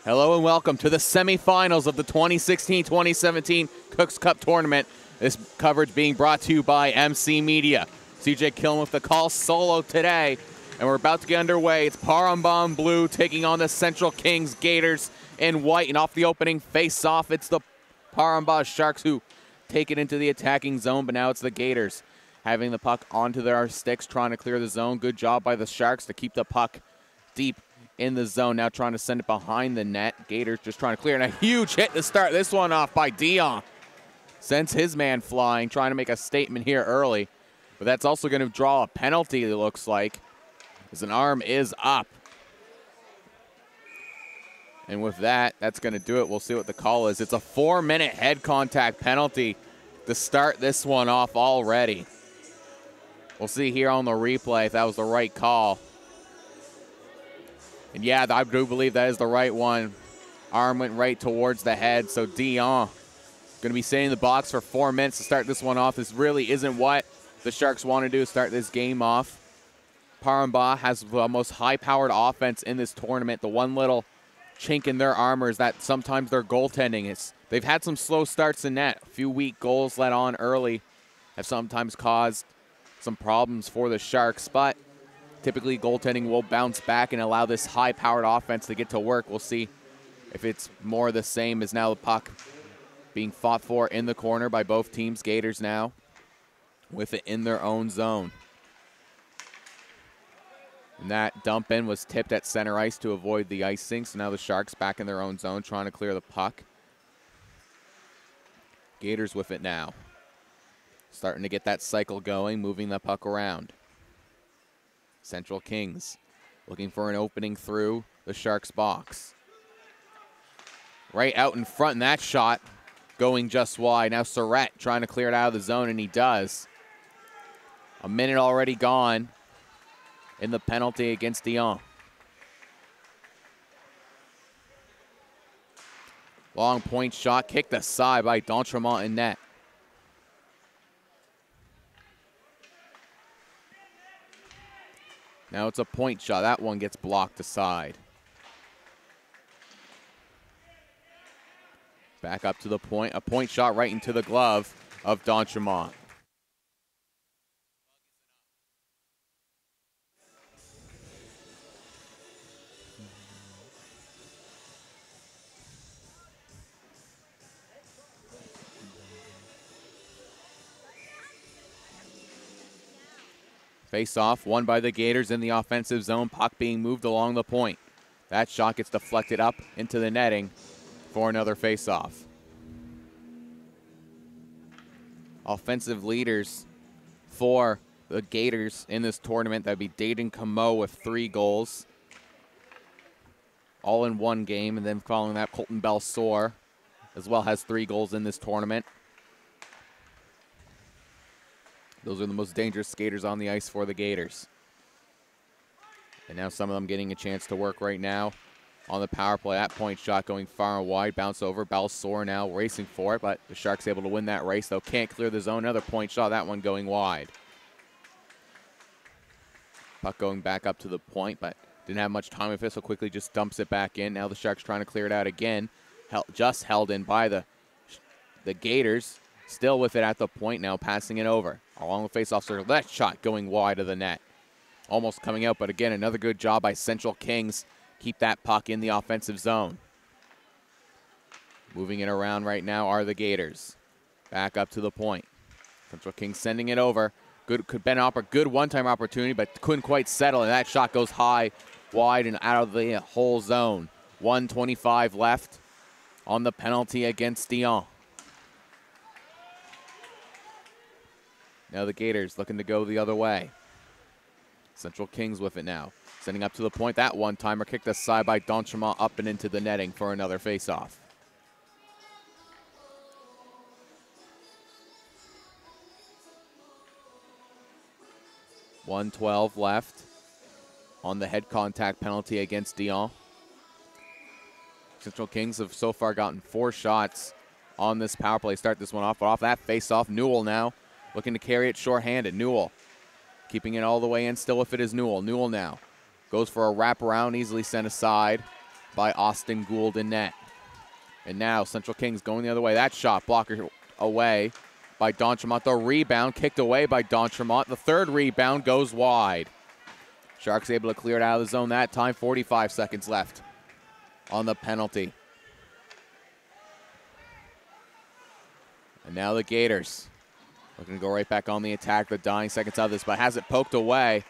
Hello and welcome to the semifinals of the 2016-2017 Cooks Cup Tournament. This coverage being brought to you by MC Media. CJ Killen with the call solo today, and we're about to get underway. It's Paramba in blue taking on the Central Kings Gators in white, and off the opening face-off, it's the Paramba Sharks who take it into the attacking zone, but now it's the Gators having the puck onto their sticks, trying to clear the zone. Good job by the Sharks to keep the puck deep in the zone, now trying to send it behind the net. Gators just trying to clear, and a huge hit to start this one off by Dion. Sends his man flying, trying to make a statement here early, but that's also going to draw a penalty, it looks like, as an arm is up. And with that, that's going to do it. We'll see what the call is. It's a 4-minute head contact penalty to start this one off already. We'll see here on the replay if that was the right call. And yeah, I do believe that is the right one. Arm went right towards the head, so Dion going to be staying in the box for 4 minutes to start this one off. This really isn't what the Sharks want to do to start this game off. Paramba has the most high-powered offense in this tournament. The one little chink in their armor is that sometimes their goaltending they've had some slow starts in net. A few weak goals let on early have sometimes caused some problems for the Sharks, but typically goaltending will bounce back and allow this high-powered offense to get to work. We'll see if it's more the same as now the puck being fought for in the corner by both teams. Gators now with it in their own zone. And that dump in was tipped at center ice to avoid the icing. So now the Sharks back in their own zone trying to clear the puck. Gators with it now. Starting to get that cycle going, moving the puck around. Central Kings looking for an opening through the Sharks box. Right out in front, and that shot going just wide. Now Surratt trying to clear it out of the zone, and he does. A minute already gone in the penalty against Dion. Long point shot, kicked aside by D'Entremont in net. Now it's a point shot. That one gets blocked aside. Back up to the point. A point shot right into the glove of D'Entremont. Face-off, won by the Gators in the offensive zone. Puck being moved along the point. That shot gets deflected up into the netting for another face-off. Offensive leaders for the Gators in this tournament, that'd be Dayton Camo with 3 goals. All in one game, and then following that, Colton Belsoar as well has 3 goals in this tournament. Those are the most dangerous skaters on the ice for the Gators. And now some of them getting a chance to work right now on the power play. That point shot going far and wide, bounce over. Belsoar now racing for it, but the Sharks able to win that race, though can't clear the zone. Another point shot, that one going wide. Puck going back up to the point, but didn't have much time with it, so quickly just dumps it back in. Now the Sharks trying to clear it out again. Just held in by the Gators. Still with it at the point now, passing it over. Along the face-off circle, that shot going wide of the net. Almost coming out, but again, another good job by Central Kings. Keep that puck in the offensive zone. Moving it around right now are the Gators. Back up to the point. Central Kings sending it over. Could been a good one-time opportunity, but couldn't quite settle, and that shot goes high, wide, and out of the whole zone. 1:25 left on the penalty against Dion. Now the Gators looking to go the other way. Central Kings with it now. Sending up to the point. That one-timer kicked aside by D'Entremont up and into the netting for another face-off. .112 left on the head contact penalty against Dion. Central Kings have so far gotten 4 shots on this power play. Start this one off, but off that face-off, Newell now looking to carry it shorthanded. Newell keeping it all the way in, still if it is Newell. Newell now goes for a wraparound, easily sent aside by Austin Gould in net. And now Central Kings going the other way. That shot blocker away by D'Entremont. The rebound kicked away by D'Entremont. The third rebound goes wide. Sharks able to clear it out of the zone that time. 45 seconds left on the penalty. And now the Gators looking to go right back on the attack. The dying seconds of this, but has it poked away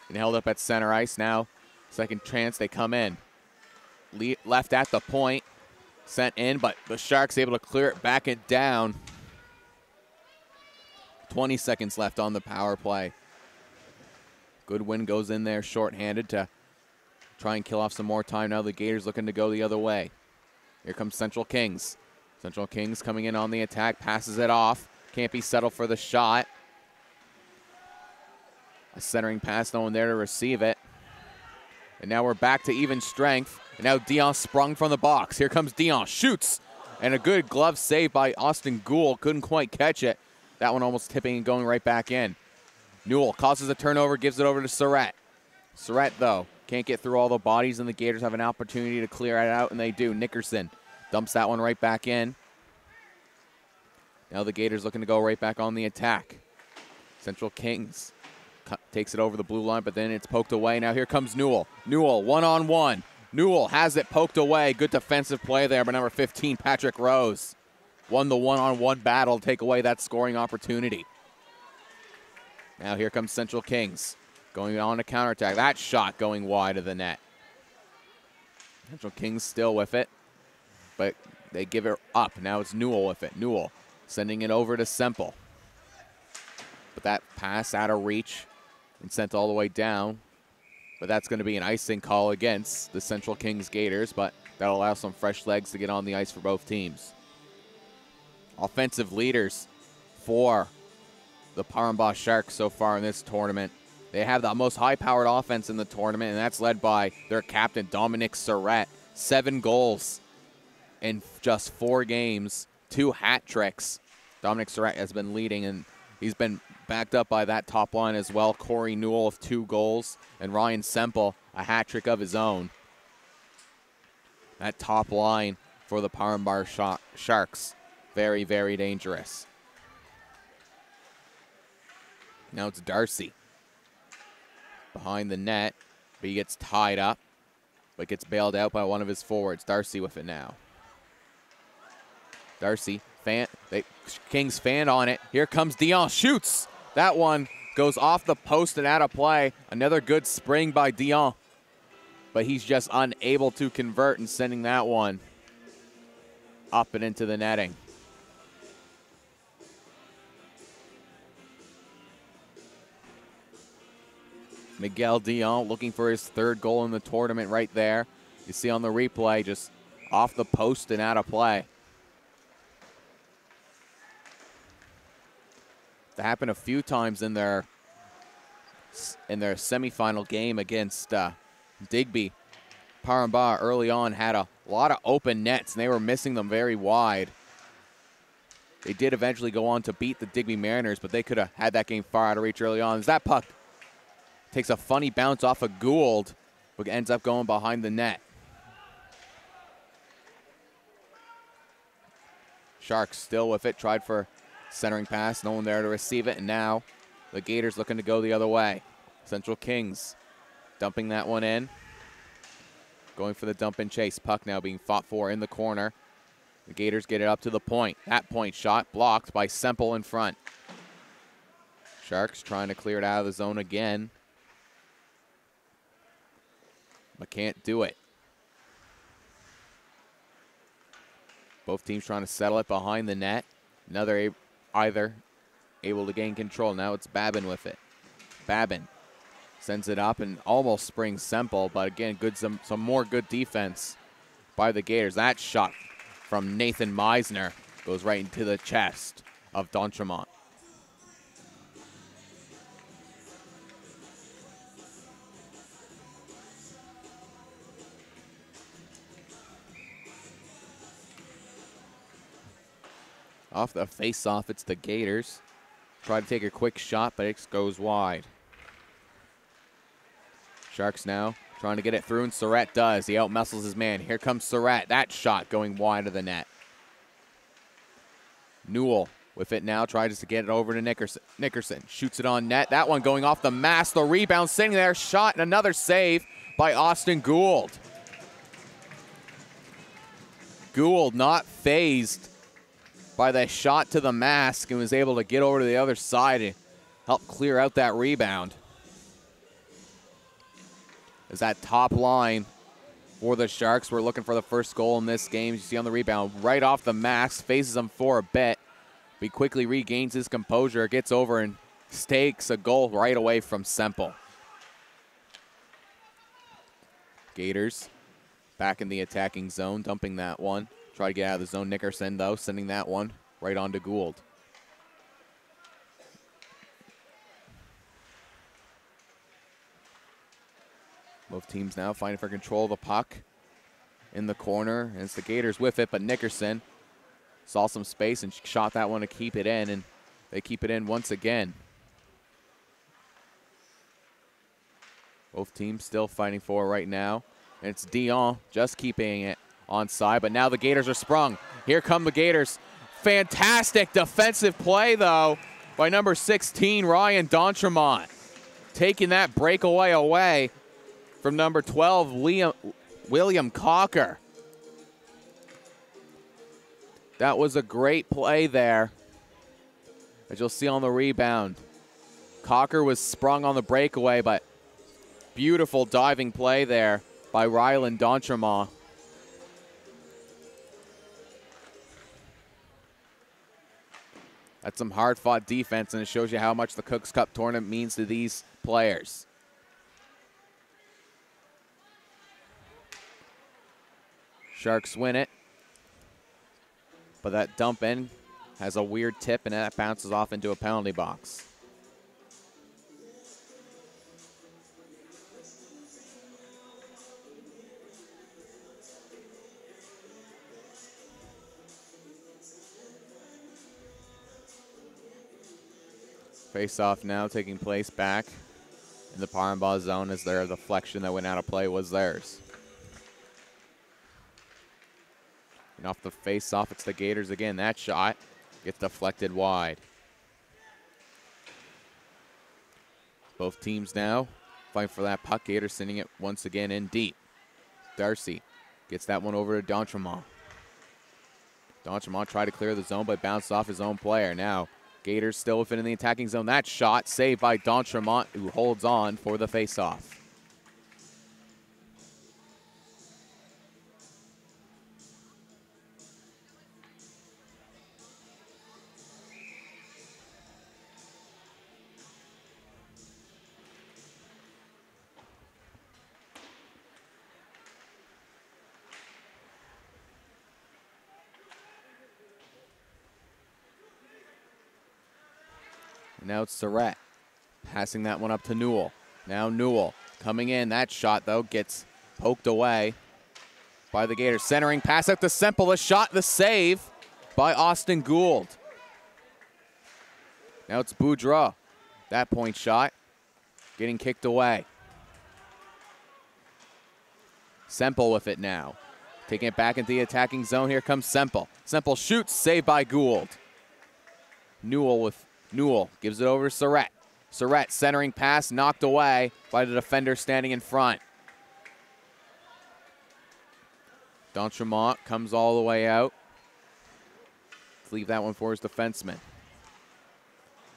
and held up at center ice. Now second chance, they come in. Left at the point, sent in, but the Sharks able to clear it back and down. 20 seconds left on the power play. Goodwin goes in there shorthanded to try and kill off some more time. Now the Gators looking to go the other way. Here comes Central Kings. Central Kings coming in on the attack, passes it off. Can't be settled for the shot. A centering pass, no one there to receive it. And now we're back to even strength. And now Dion sprung from the box. Here comes Dion, shoots. And a good glove save by Austin Gould. Couldn't quite catch it. That one almost tipping and going right back in. Newell causes a turnover, gives it over to Surratt. Surratt, though, can't get through all the bodies, and the Gators have an opportunity to clear it out, and they do. Nickerson dumps that one right back in. Now the Gators looking to go right back on the attack. Central Kings takes it over the blue line, but then it's poked away. Now here comes Newell. Newell, one-on-one. Newell has it poked away. Good defensive play there by number 15, Patrick Rose. Won the one-on-one battle to take away that scoring opportunity. Now here comes Central Kings going on to counterattack. That shot going wide of the net. Central Kings still with it, but they give it up. Now it's Newell with it. Newell sending it over to Semple. But that pass out of reach and sent all the way down. But that's going to be an icing call against the Central Kings Gators, but that'll allow some fresh legs to get on the ice for both teams. Offensive leaders for the Parambah Sharks so far in this tournament. They have the most high-powered offense in the tournament, and that's led by their captain, Dominic Surratt. 7 goals in just 4 games, 2 hat tricks. Dominic Surratt has been leading, and he's been backed up by that top line as well. Corey Newell with 2 goals, and Ryan Semple, a hat trick of his own. That top line for the Parambah Sharks, very, very dangerous. Now it's Darcy behind the net, but he gets tied up, but gets bailed out by one of his forwards. Darcy with it now. Darcy, Kings fan on it. Here comes Dion, shoots. That one goes off the post and out of play. Another good spring by Dion, but he's just unable to convert and sending that one up and into the netting. Miguel Dion looking for his 3rd goal in the tournament right there. You see on the replay, just off the post and out of play. That happened a few times in their semifinal game against Digby. Parambah early on had a lot of open nets, and they were missing them very wide. They did eventually go on to beat the Digby Mariners, but they could have had that game far out of reach early on. As that puck takes a funny bounce off of Gould, but ends up going behind the net. Sharks still with it, tried for centering pass, no one there to receive it, and now the Gators looking to go the other way. Central Kings dumping that one in. Going for the dump and chase. Puck now being fought for in the corner. The Gators get it up to the point. That point shot blocked by Semple in front. Sharks trying to clear it out of the zone again, but can't do it. Both teams trying to settle it behind the net. Either able to gain control. Now it's Babin with it. Babin sends it up and almost springs Semple, but again, some more good defense by the Gators. That shot from Nathan Meisner goes right into the chest of D'Entremont. Off the face-off, it's the Gators. Try to take a quick shot, but it goes wide. Sharks now Trying to get it through, and Surratt does. He out-muscles his man. Here comes Surratt. That shot going wide of the net. Newell with it now, tries to get it over to Nickerson. Nickerson shoots it on net. That one going off the mask. The rebound sitting there. Shot and another save by Austin Gould. Gould not phased by that shot to the mask and was able to get over to the other side and help clear out that rebound. As that top line for the Sharks, we're looking for the first goal in this game. You see on the rebound, right off the mask, faces him for a bit. He quickly regains his composure, gets over and stakes a goal right away from Semple. Gators back in the attacking zone, dumping that one. Try to get out of the zone. Nickerson, though, sending that one right on to Gould. Both teams now fighting for control of the puck in the corner. And it's the Gators with it, but Nickerson saw some space and shot that one to keep it in, and they keep it in once again. Both teams still fighting for it right now. And it's Dion just keeping it onside, but now the Gators are sprung. Here come the Gators. Fantastic defensive play, though, by number 16, Ryan D'Entremont. Taking that breakaway away from number 12, William Cocker. That was a great play there, as you'll see on the rebound. Cocker was sprung on the breakaway, but beautiful diving play there by Ryan D'Entremont. That's some hard-fought defense, and it shows you how much the Cooks Cup tournament means to these players. Sharks win it, but that dump in has a weird tip, and that bounces off into a penalty box. Face-off now taking place back in the Parambah zone, as their deflection that went out of play was theirs. And off the face-off, it's the Gators again. That shot gets deflected wide. Both teams now fighting for that puck. Gators sending it once again in deep. Darcy gets that one over to D'Entremont. D'Entremont tried to clear the zone, but bounced off his own player. Now, Gators still within the attacking zone. That shot saved by D'Entremont, who holds on for the face-off. Now it's Surratt passing that one up to Newell. Now Newell coming in. That shot, though, gets poked away by the Gators. Centering pass out to Semple. The shot, the save by Austin Gould. Now it's Boudreau. That point shot getting kicked away. Semple with it now. Taking it back into the attacking zone. Here comes Semple. Semple shoots, saved by Gould. Newell gives it over to Surratt. Surratt centering pass, knocked away by the defender standing in front. D'Entremont comes all the way out. Let's leave that one for his defenseman.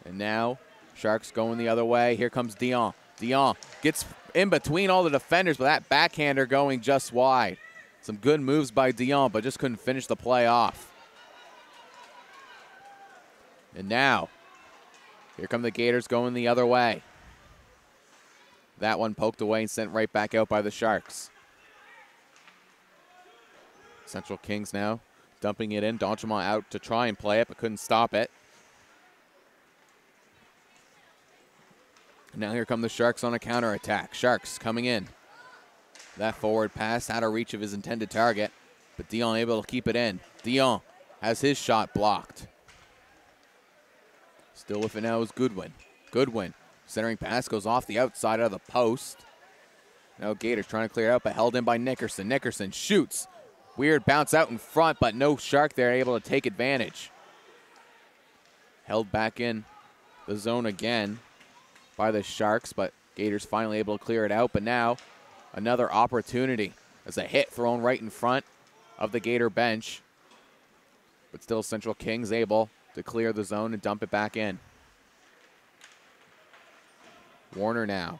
And now, Sharks going the other way. Here comes Dion. Dion gets in between all the defenders, but that backhander going just wide. Some good moves by Dion, but just couldn't finish the play off. And now, here come the Gators going the other way. That one poked away and sent right back out by the Sharks. Central Kings now dumping it in. D'Entremont out to try and play it, but couldn't stop it. Now here come the Sharks on a counterattack. Sharks coming in. That forward pass out of reach of his intended target, but Dion able to keep it in. Dion has his shot blocked. Still with it now is Goodwin. Goodwin, centering pass goes off the outside of the post. Now Gators trying to clear it out, but held in by Nickerson. Nickerson shoots. Weird bounce out in front, but no Shark there able to take advantage. Held back in the zone again by the Sharks, but Gators finally able to clear it out. But now another opportunity as a hit thrown right in front of the Gator bench. But still Central Kings able to clear the zone and dump it back in. Warner now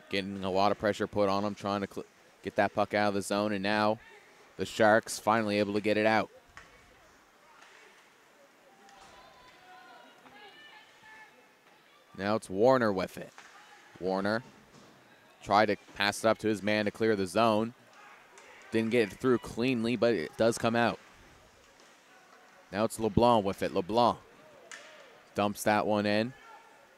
getting a lot of pressure put on him, trying to get that puck out of the zone, and now the Sharks finally able to get it out. Now it's Warner with it. Warner tried to pass it up to his man to clear the zone. Didn't get it through cleanly, but it does come out. Now it's LeBlanc with it. LeBlanc dumps that one in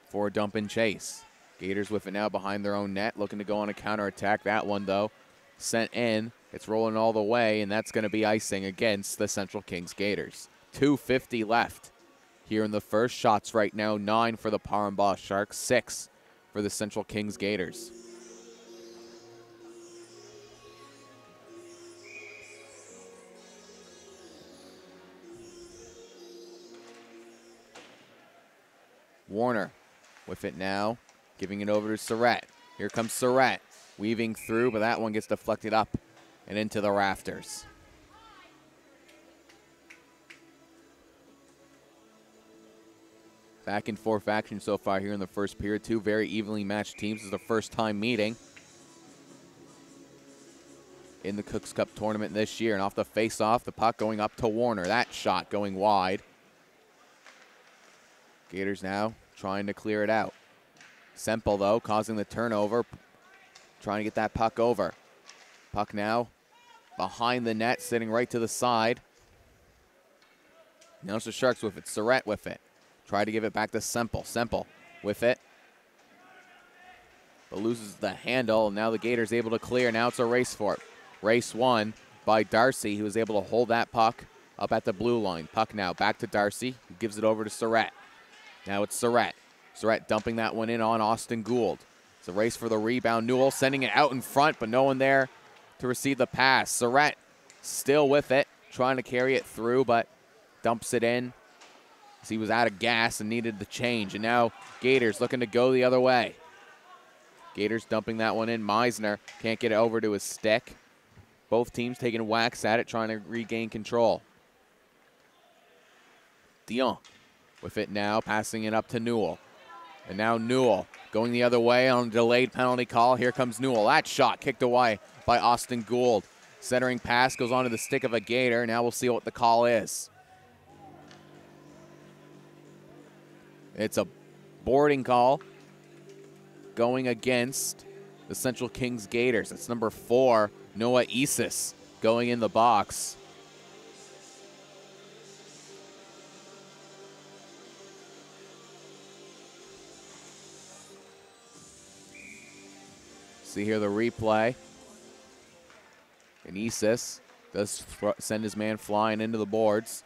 for a dump and chase. Gators with it now behind their own net, looking to go on a counterattack. That one, though, sent in. It's rolling all the way, and that's going to be icing against the Central Kings Gators. 2:50 left here in the first. Shots right now, 9 for the Parambah Sharks, 6 for the Central Kings Gators. Warner with it now, giving it over to Surratt. Here comes Surratt, weaving through, but that one gets deflected up and into the rafters. Back and forth action so far here in the first period. Two very evenly matched teams. This is the first time meeting in the Cooks Cup tournament this year. And off the face-off, the puck going up to Warner. That shot going wide. Gators now trying to clear it out. Semple, though, causing the turnover, trying to get that puck over. Puck now behind the net, sitting right to the side. Now it's the Sharks with it. Surratt with it. Try to give it back to Semple. Semple with it, but loses the handle. Now the Gators able to clear. Now it's a race for it. Race won by Darcy, who was able to hold that puck up at the blue line. Puck now back to Darcy, who gives it over to Surratt. Now it's Surratt. Surratt dumping that one in on Austin Gould. It's a race for the rebound. Newell sending it out in front, but no one there to receive the pass. Surratt still with it, trying to carry it through, but dumps it in as he was out of gas and needed the change. And now Gators looking to go the other way. Gators dumping that one in. Meisner can't get it over to his stick. Both teams taking whacks at it, trying to regain control. Dion with it now, passing it up to Newell. And now Newell going the other way on a delayed penalty call. Here comes Newell. That shot kicked away by Austin Gould. Centering pass goes onto the stick of a Gator. Now we'll see what the call is. It's a boarding call going against the Central Kings Gators. It's number 4, Noah Isis, going in the box. See here the replay. And Isis does send his man flying into the boards.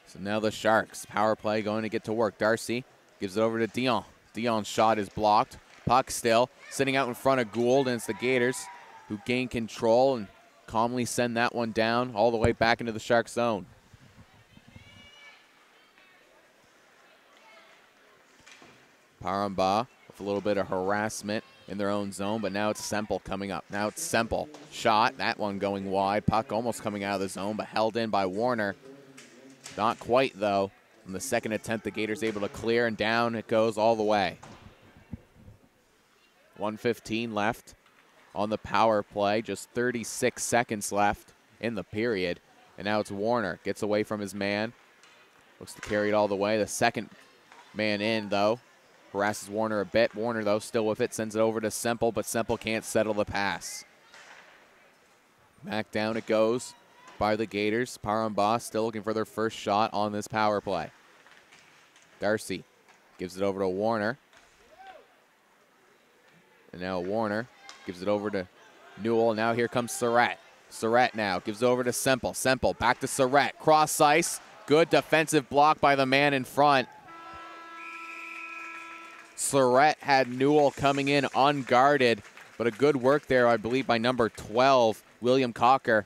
So now the Sharks, power play going to get to work. Darcy gives it over to Dion. Dion's shot is blocked. Puck still sitting out in front of Gould, and it's the Gators who gain control and calmly send that one down all the way back into the Sharks zone. Parambah with a little bit of harassment in their own zone, but now it's Semple coming up. Now it's Semple. Shot, that one going wide. Puck almost coming out of the zone, but held in by Warner. Not quite, though. On the second attempt, the Gators able to clear, and down it goes all the way. 1:15 left on the power play. Just 36 seconds left in the period. And now it's Warner. Gets away from his man. Looks to carry it all the way. The second man in, though, harasses Warner a bit. Warner, though, still with it. Sends it over to Semple, but Semple can't settle the pass. Back down it goes by the Gators. Parambah still looking for their first shot on this power play. Darcy gives it over to Warner. And now Warner gives it over to Newell. Now here comes Surratt. Surratt now gives it over to Semple. Semple back to Surratt. Cross ice. Good defensive block by the man in front. Surratt had Newell coming in unguarded, but a good work there, I believe, by number 12, William Cocker.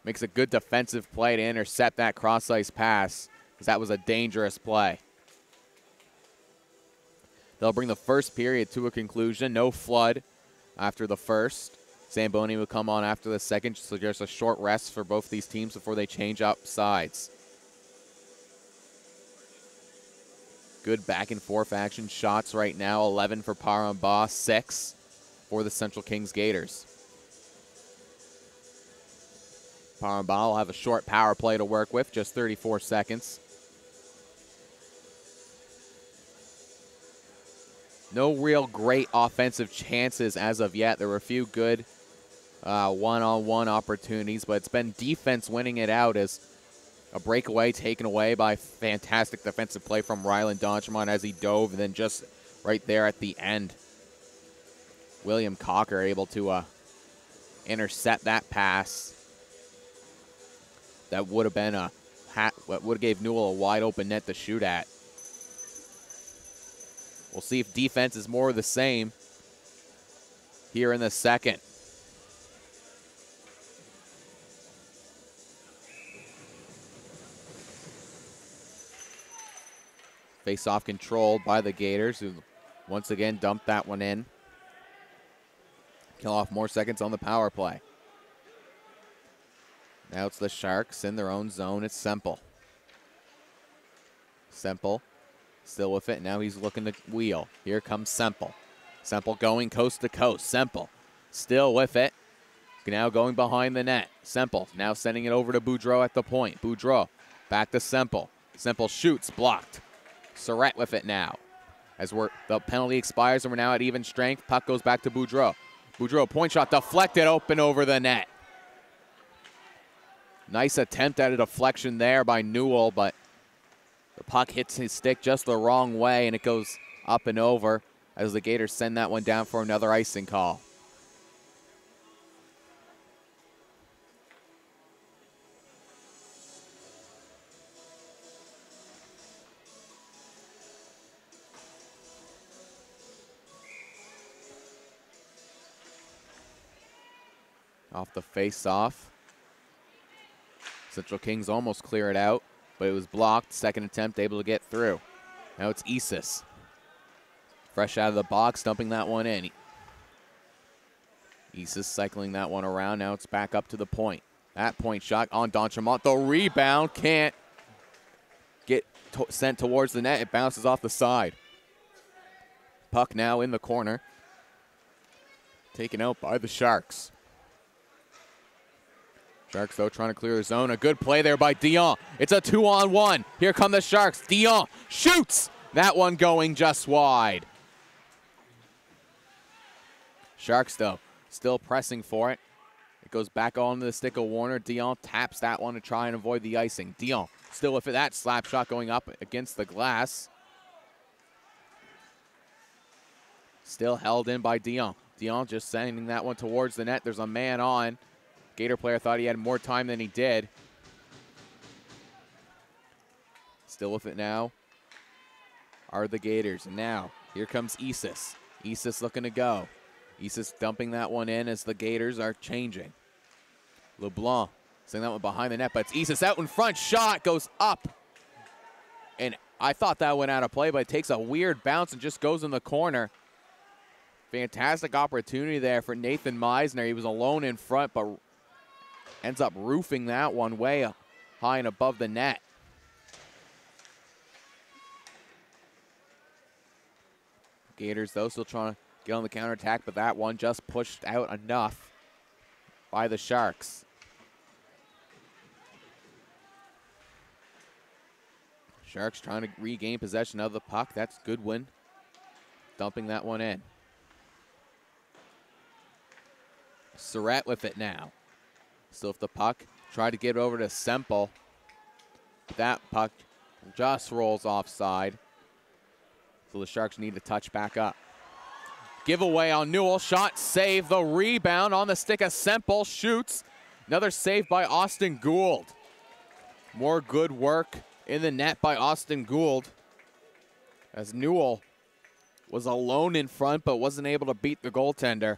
Makes a good defensive play to intercept that cross-ice pass, because that was a dangerous play. They'll bring the first period to a conclusion. No flood after the first. Zamboni will come on after the second, so just a short rest for both these teams before they change up sides. Good back and forth action shots right now. 11 for Paramba, 6 for the Central Kings Gators. Paramba will have a short power play to work with, just 34 seconds. No real great offensive chances as of yet. There were a few good one-on-one opportunities, but it's been defense winning it out as a breakaway taken away by fantastic defensive play from Rylan Donchemont as he dove, and then just right there at the end, William Cocker able to intercept that pass. That would have been would have gave Newell a wide open net to shoot at. We'll see if defense is more of the same here in the second. Face-off controlled by the Gators, who once again dumped that one in. Kill off more seconds on the power play. Now it's the Sharks in their own zone. It's Semple. Semple still with it. Now he's looking to wheel. Here comes Semple. Semple going coast to coast. Semple still with it. Now going behind the net. Semple now sending it over to Boudreau at the point. Boudreau back to Semple. Semple shoots, blocked. Surratt with it now. As the penalty expires and we're now at even strength. Puck goes back to Boudreau. Boudreau point shot deflected open over the net. Nice attempt at a deflection there by Newell, but the puck hits his stick just the wrong way and it goes up and over as the Gators send that one down for another icing call. Off the face-off. Central Kings almost clear it out, but it was blocked. Second attempt, able to get through. Now it's Isis. Fresh out of the box, dumping that one in. Isis cycling that one around. Now it's back up to the point. That point shot on Donchemont. The rebound can't get sent towards the net. It bounces off the side. Puck now in the corner. Taken out by the Sharks. Sharks, though, trying to clear the zone. A good play there by Dion. It's a 2-on-1. Here come the Sharks. Dion shoots. That one going just wide. Sharks, though, still pressing for it. It goes back onto the stick of Warner. Dion taps that one to try and avoid the icing. Dion still with it. That slap shot going up against the glass. Still held in by Dion. Dion just sending that one towards the net. There's a man on. Gator player thought he had more time than he did. Still with it now are the Gators. And now, here comes Isis. Isis looking to go. Isis dumping that one in as the Gators are changing. LeBlanc sending that one behind the net, but it's Isis out in front. Shot goes up. And I thought that went out of play, but it takes a weird bounce and just goes in the corner. Fantastic opportunity there for Nathan Meisner. He was alone in front, but ends up roofing that one way high and above the net. Gators, though, still trying to get on the counterattack, but that one just pushed out enough by the Sharks. Sharks trying to regain possession of the puck. That's Goodwin dumping that one in. Surratt with it now. Still with the puck. Try to get over to Semple. That puck just rolls offside. So the Sharks need to touch back up. Giveaway on Newell. Shot, save, the rebound on the stick of Semple. Shoots. Another save by Austin Gould. More good work in the net by Austin Gould as Newell was alone in front but wasn't able to beat the goaltender.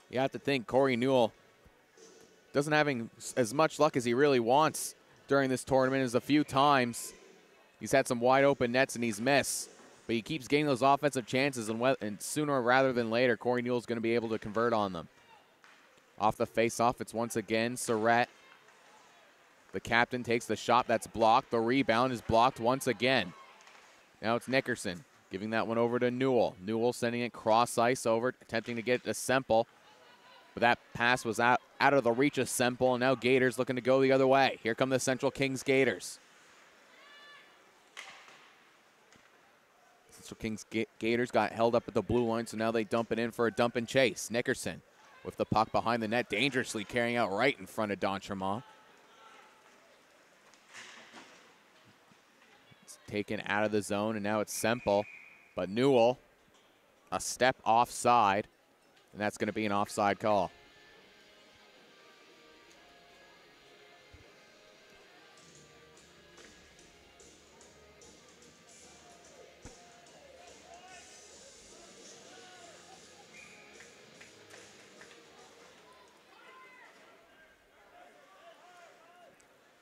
You have to think Corey Newell doesn't having as much luck as he really wants during this tournament. As a few times he's had some wide open nets and he's missed, but he keeps getting those offensive chances, and sooner rather than later, Corey Newell's going to be able to convert on them. Off the face-off, it's once again Surratt. The captain takes the shot that's blocked. The rebound is blocked once again. Now it's Nickerson giving that one over to Newell. Newell sending it cross ice over, attempting to get it to Semple. But that pass was out of the reach of Semple, and now Gators looking to go the other way. Here come the Central Kings Gators. Central Kings Gators got held up at the blue line, so now they dump it in for a dump and chase. Nickerson with the puck behind the net, dangerously carrying out right in front of D'Entremont. It's taken out of the zone, and now it's Semple. But Newell, a step offside, and that's going to be an offside call.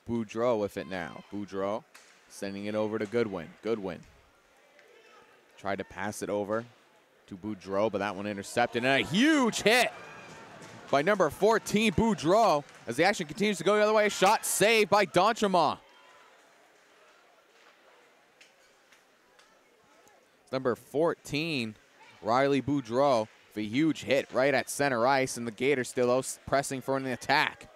Boudreau with it now. Boudreau sending it over to Goodwin. Goodwin tried to pass it over to Boudreau, but that one intercepted. And a huge hit by number 14, Boudreau, as the action continues to go the other way. A shot saved by D'Entremont. Number 14, Riley Boudreau, with a huge hit right at center ice, and the Gators still pressing for an attack.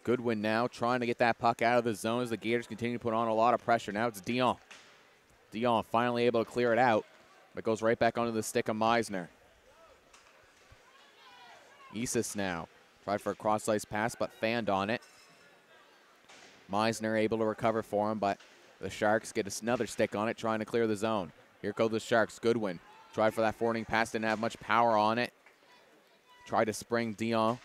Goodwin now trying to get that puck out of the zone as the Gators continue to put on a lot of pressure. Now it's Dion. Dion finally able to clear it out, but goes right back onto the stick of Meisner. Isis now tried for a cross-ice pass, but fanned on it. Meisner able to recover for him, but the Sharks get another stick on it, trying to clear the zone. Here go the Sharks. Goodwin tried for that forwarding pass, didn't have much power on it. Tried to spring Dion,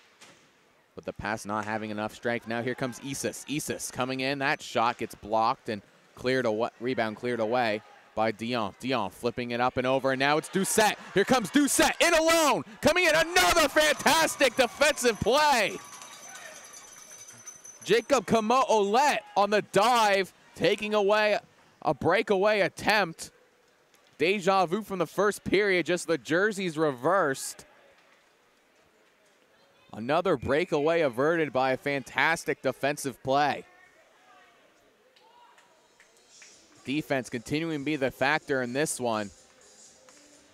but the pass not having enough strength. Now here comes Isis. Isis coming in. That shot gets blocked and cleared away. Rebound cleared away by Dion. Dion flipping it up and over, and now it's Doucette. Here comes Doucette in alone. Coming in, another fantastic defensive play. Jacob Kamo-Olette on the dive, taking away a breakaway attempt. Deja vu from the first period, just the jerseys reversed. Another breakaway averted by a fantastic defensive play. Defense continuing to be the factor in this one.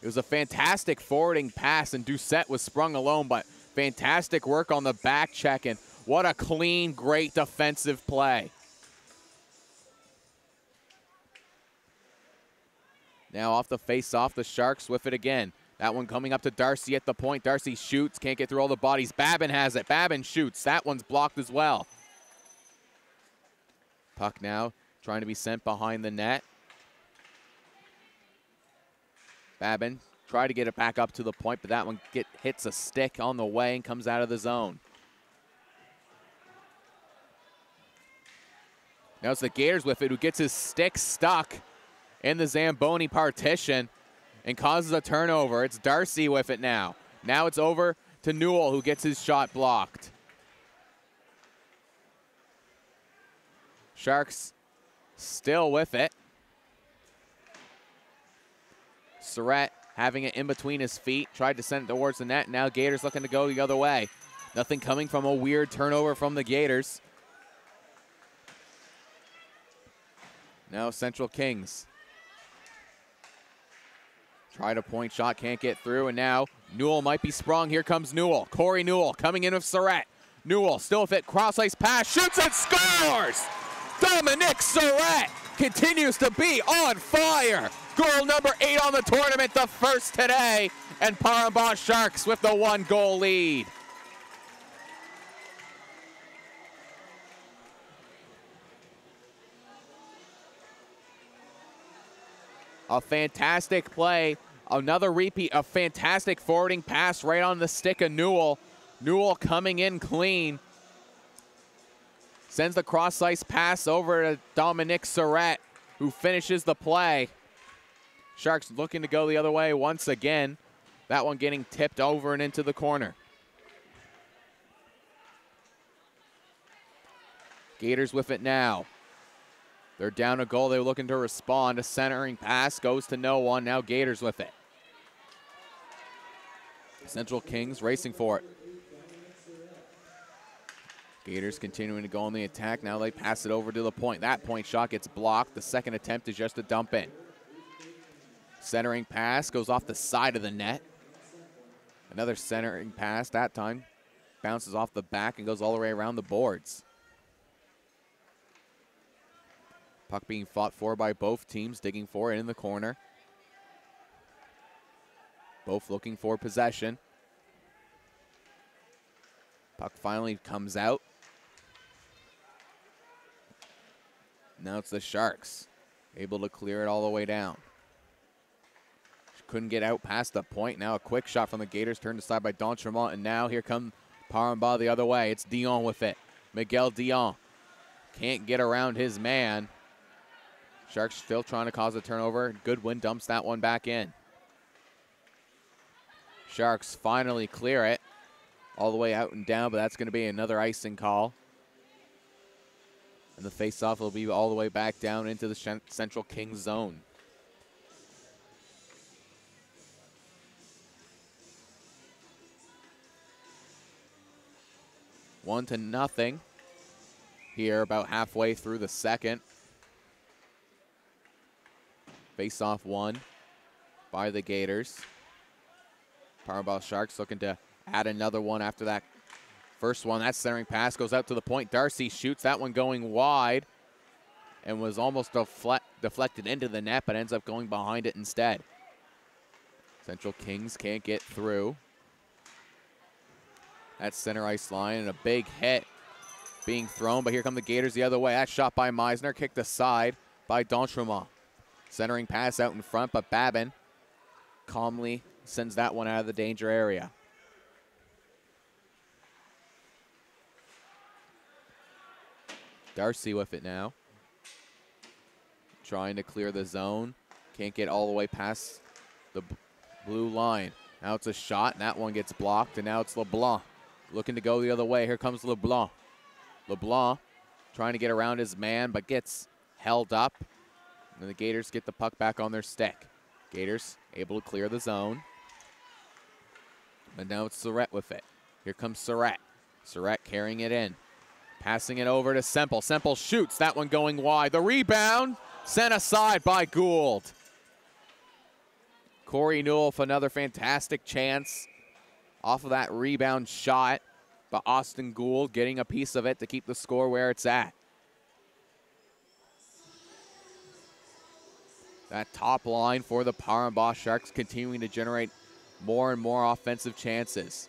It was a fantastic forwarding pass, and Doucette was sprung alone, but fantastic work on the back check, and what a clean, great defensive play. Now off the face-off, the Sharks with it again. That one coming up to Darcy at the point. Darcy shoots, can't get through all the bodies. Babin has it. Babin shoots. That one's blocked as well. Puck now trying to be sent behind the net. Babin tried to get it back up to the point, but that one hits a stick on the way and comes out of the zone. Now it's the Gators with it, who gets his stick stuck in the Zamboni partition and causes a turnover. It's Darcy with it now. Now it's over to Newell, who gets his shot blocked. Sharks still with it. Surratt having it in between his feet. Tried to send it towards the net. Now Gators looking to go the other way. Nothing coming from a weird turnover from the Gators. Now Central Kings. Tried a point shot, can't get through, and now Newell might be sprung. Here comes Newell. Corey Newell coming in with Surratt. Newell still with it, cross-ice pass, shoots and scores! Dominic Surratt continues to be on fire. Goal number 8 on the tournament, the first today, and Parambah Sharks with the 1-goal lead. A fantastic play, another repeat, a fantastic forwarding pass right on the stick of Newell. Newell coming in clean. Sends the cross-ice pass over to Dominic Surratt, who finishes the play. Sharks looking to go the other way once again. That one getting tipped over and into the corner. Gators with it now. They're down a goal. They're looking to respond. A centering pass goes to no one. Now Gators with it. Central Kings racing for it. Gators continuing to go on the attack. Now they pass it over to the point. That point shot gets blocked. The second attempt is just a dump in. Centering pass goes off the side of the net. Another centering pass that time. Bounces off the back and goes all the way around the boards. Puck being fought for by both teams, digging for it in the corner. Both looking for possession. Puck finally comes out. Now it's the Sharks, able to clear it all the way down. Couldn't get out past the point. Now a quick shot from the Gators, turned aside by D'Entremont, and now here come Paramba the other way. It's Dion with it. Miguel Dion can't get around his man. Sharks still trying to cause a turnover. Goodwin dumps that one back in. Sharks finally clear it all the way out and down, but that's going to be another icing call. And the faceoff will be all the way back down into the Central Kings zone. One to nothing here about halfway through the second. Face-off won by the Gators. Powerball Sharks looking to add another one after that first one. That centering pass goes out to the point. Darcy shoots that one going wide and was almost deflected into the net, but ends up going behind it instead. Central Kings can't get through. That center ice line and a big hit being thrown, but here come the Gators the other way. That shot by Meisner, kicked aside by D'Entremont. Centering pass out in front, but Babin calmly sends that one out of the danger area. Darcy with it now. Trying to clear the zone. Can't get all the way past the blue line. Now it's a shot, and that one gets blocked, and now it's LeBlanc looking to go the other way. Here comes LeBlanc. LeBlanc trying to get around his man, but gets held up. And the Gators get the puck back on their stick. Gators able to clear the zone. And now it's Surratt with it. Here comes Surratt. Surratt carrying it in. Passing it over to Semple. Semple shoots. That one going wide. The rebound sent aside by Gould. Corey Newell for another fantastic chance off of that rebound shot. But Austin Gould getting a piece of it to keep the score where it's at. That top line for the Power Sharks continuing to generate more and more offensive chances.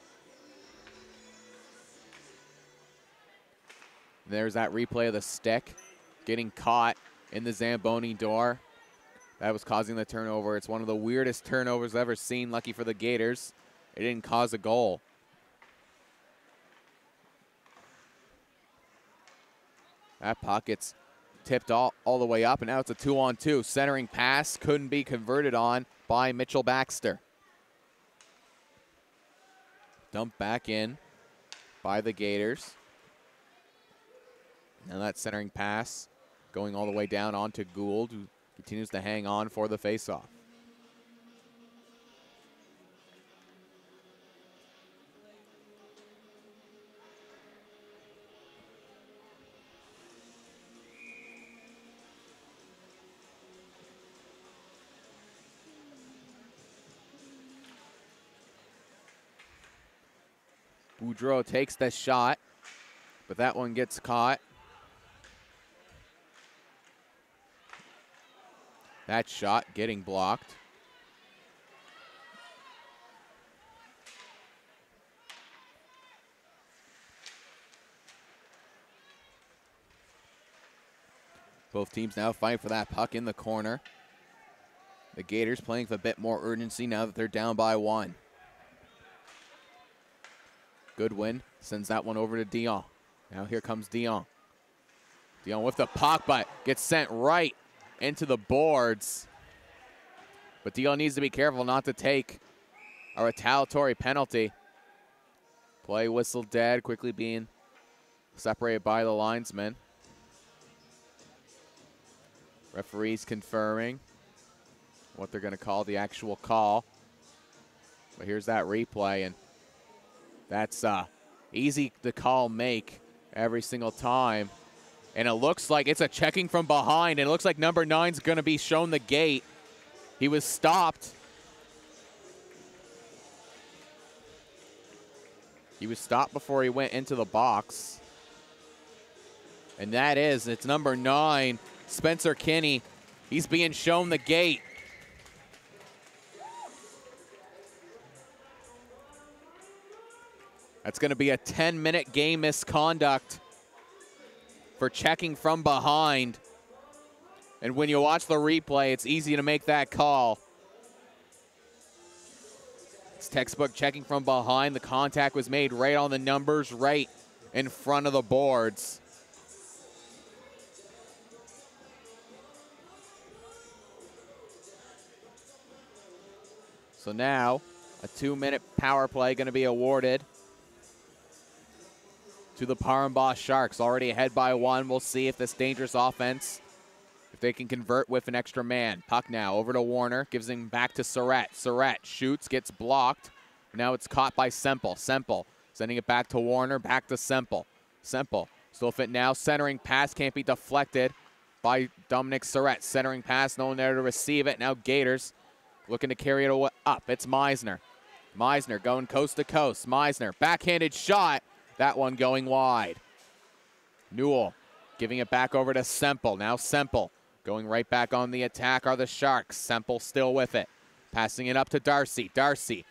There's that replay of the stick getting caught in the Zamboni door. That was causing the turnover. It's one of the weirdest turnovers I've ever seen. Lucky for the Gators, it didn't cause a goal. That puck gets tipped all the way up, and now it's a 2-on-2. Centering pass couldn't be converted on by Mitchell Baxter. Dumped back in by the Gators. Now that centering pass going all the way down onto Gould, who continues to hang on for the faceoff. Boudreau takes the shot, but that one gets caught. That shot getting blocked. Both teams now fighting for that puck in the corner. The Gators playing with a bit more urgency now that they're down by one. Goodwin sends that one over to Dion. Now here comes Dion. Dion with the puck, but gets sent right into the boards. But Dion needs to be careful not to take a retaliatory penalty. Play whistle dead, quickly being separated by the linesman. Referees confirming what they're going to call the actual call. But here's that replay, and that's easy to call make every single time. And it looks like it's a checking from behind, and it looks like number 9's going to be shown the gate. He was stopped. He was stopped before he went into the box. And it's number 9, Spencer Kinney. He's being shown the gate. That's going to be a 10-minute game misconduct for checking from behind. And when you watch the replay, it's easy to make that call. It's textbook checking from behind. The contact was made right on the numbers, right in front of the boards. So now, a 2-minute power play going to be awarded to the Parham Sharks. Already ahead by 1. We'll see if this dangerous offense, if they can convert with an extra man. Puck now over to Warner, gives him back to Surratt. Surratt shoots, gets blocked. Now it's caught by Semple. Semple sending it back to Warner, back to Semple. Semple still fit now, centering pass can't be deflected by Dominic Surratt. Centering pass, no one there to receive it. Now Gators looking to carry it up. It's Meisner. Meisner going coast to coast. Meisner, backhanded shot. That one going wide. Newell giving it back over to Semple. Now Semple going right back on the attack are the Sharks. Semple still with it. Passing it up to Darcy. Darcy.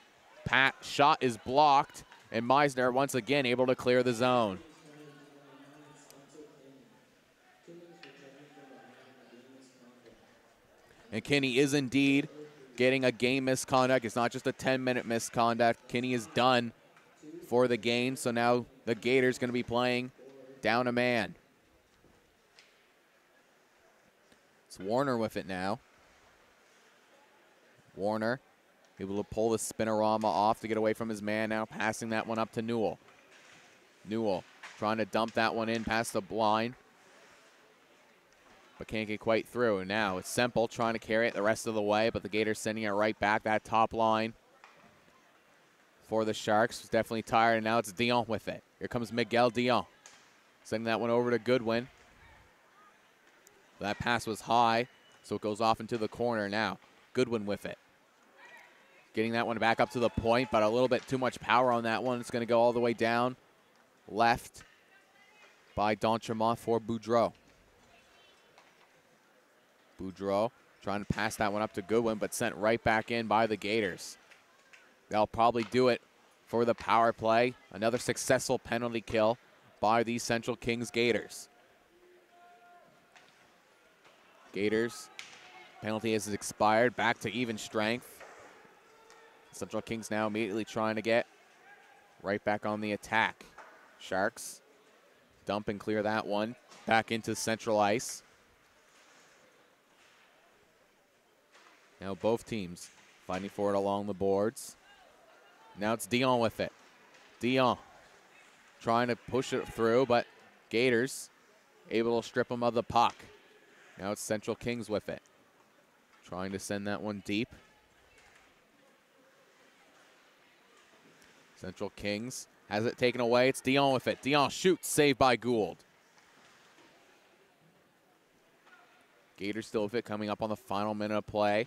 Shot is blocked. And Meisner once again able to clear the zone. And Kinney is indeed getting a game misconduct. It's not just a 10-minute misconduct. Kinney is done for the game. So now the Gators going to be playing down a man. It's Warner with it now. Warner able to pull the spinorama off to get away from his man now, passing that one up to Newell. Newell trying to dump that one in past the blind, but can't get quite through. And now it's Semple trying to carry it the rest of the way, but the Gators sending it right back. That top line for the Sharks was definitely tired, and now it's Dion with it. Here comes Miguel Dion, sending that one over to Goodwin. That pass was high, so it goes off into the corner now. Goodwin with it. Getting that one back up to the point, but a little bit too much power on that one. It's going to go all the way down left by D'Entremont for Boudreau. Boudreau trying to pass that one up to Goodwin, but sent right back in by the Gators. They'll probably do it for the power play. Another successful penalty kill by the Central Kings Gators. Gators, penalty has expired, back to even strength. Central Kings now immediately trying to get right back on the attack. Sharks dump and clear that one back into central ice. Now both teams fighting for it along the boards. Now it's Dion with it. Dion trying to push it through, but Gators able to strip him of the puck. Now it's Central Kings with it. Trying to send that one deep. Central Kings has it taken away. It's Dion with it. Dion shoots, saved by Gould. Gators still with it, coming up on the final minute of play.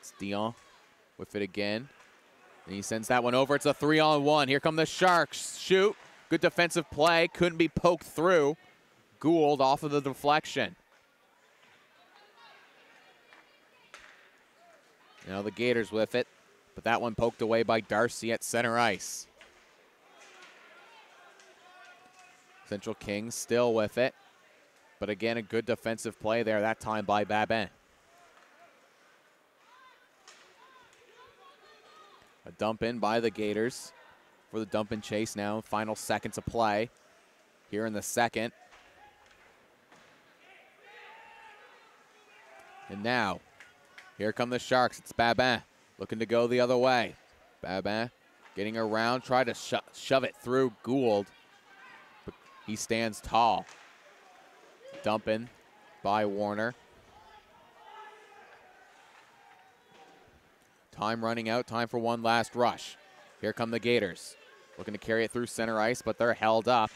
It's Dion with it again. And he sends that one over. It's a 3-on-1. Here come the Sharks. Shoot. Good defensive play. Couldn't be poked through. Gould off of the deflection. Now the Gators with it, but that one poked away by Darcy at center ice. Central Kings still with it, but again, a good defensive play there, that time by Babin. A dump in by the Gators. for the dump and chase now. Final seconds of play here in the second. And now, here come the Sharks. It's Babin looking to go the other way. Babin getting around, try to shove it through Gould, but he stands tall. Dumping by Warner. Time running out, time for one last rush. Here come the Gators. Looking to carry it through center ice, but they're held up.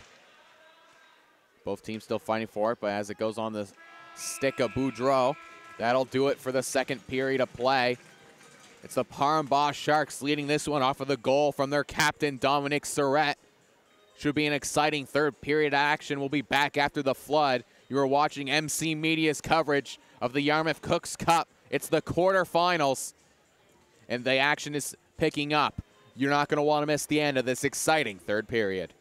Both teams still fighting for it, but as it goes on the stick of Boudreau, that'll do it for the second period of play. It's the Parham-Bosch Sharks leading this one off of the goal from their captain, Dominic Surrett. Should be an exciting third period action. We'll be back after the flood. You are watching MC Media's coverage of the Yarmouth Cooks Cup. It's the quarterfinals, and the action is picking up. You're not going to want to miss the end of this exciting third period.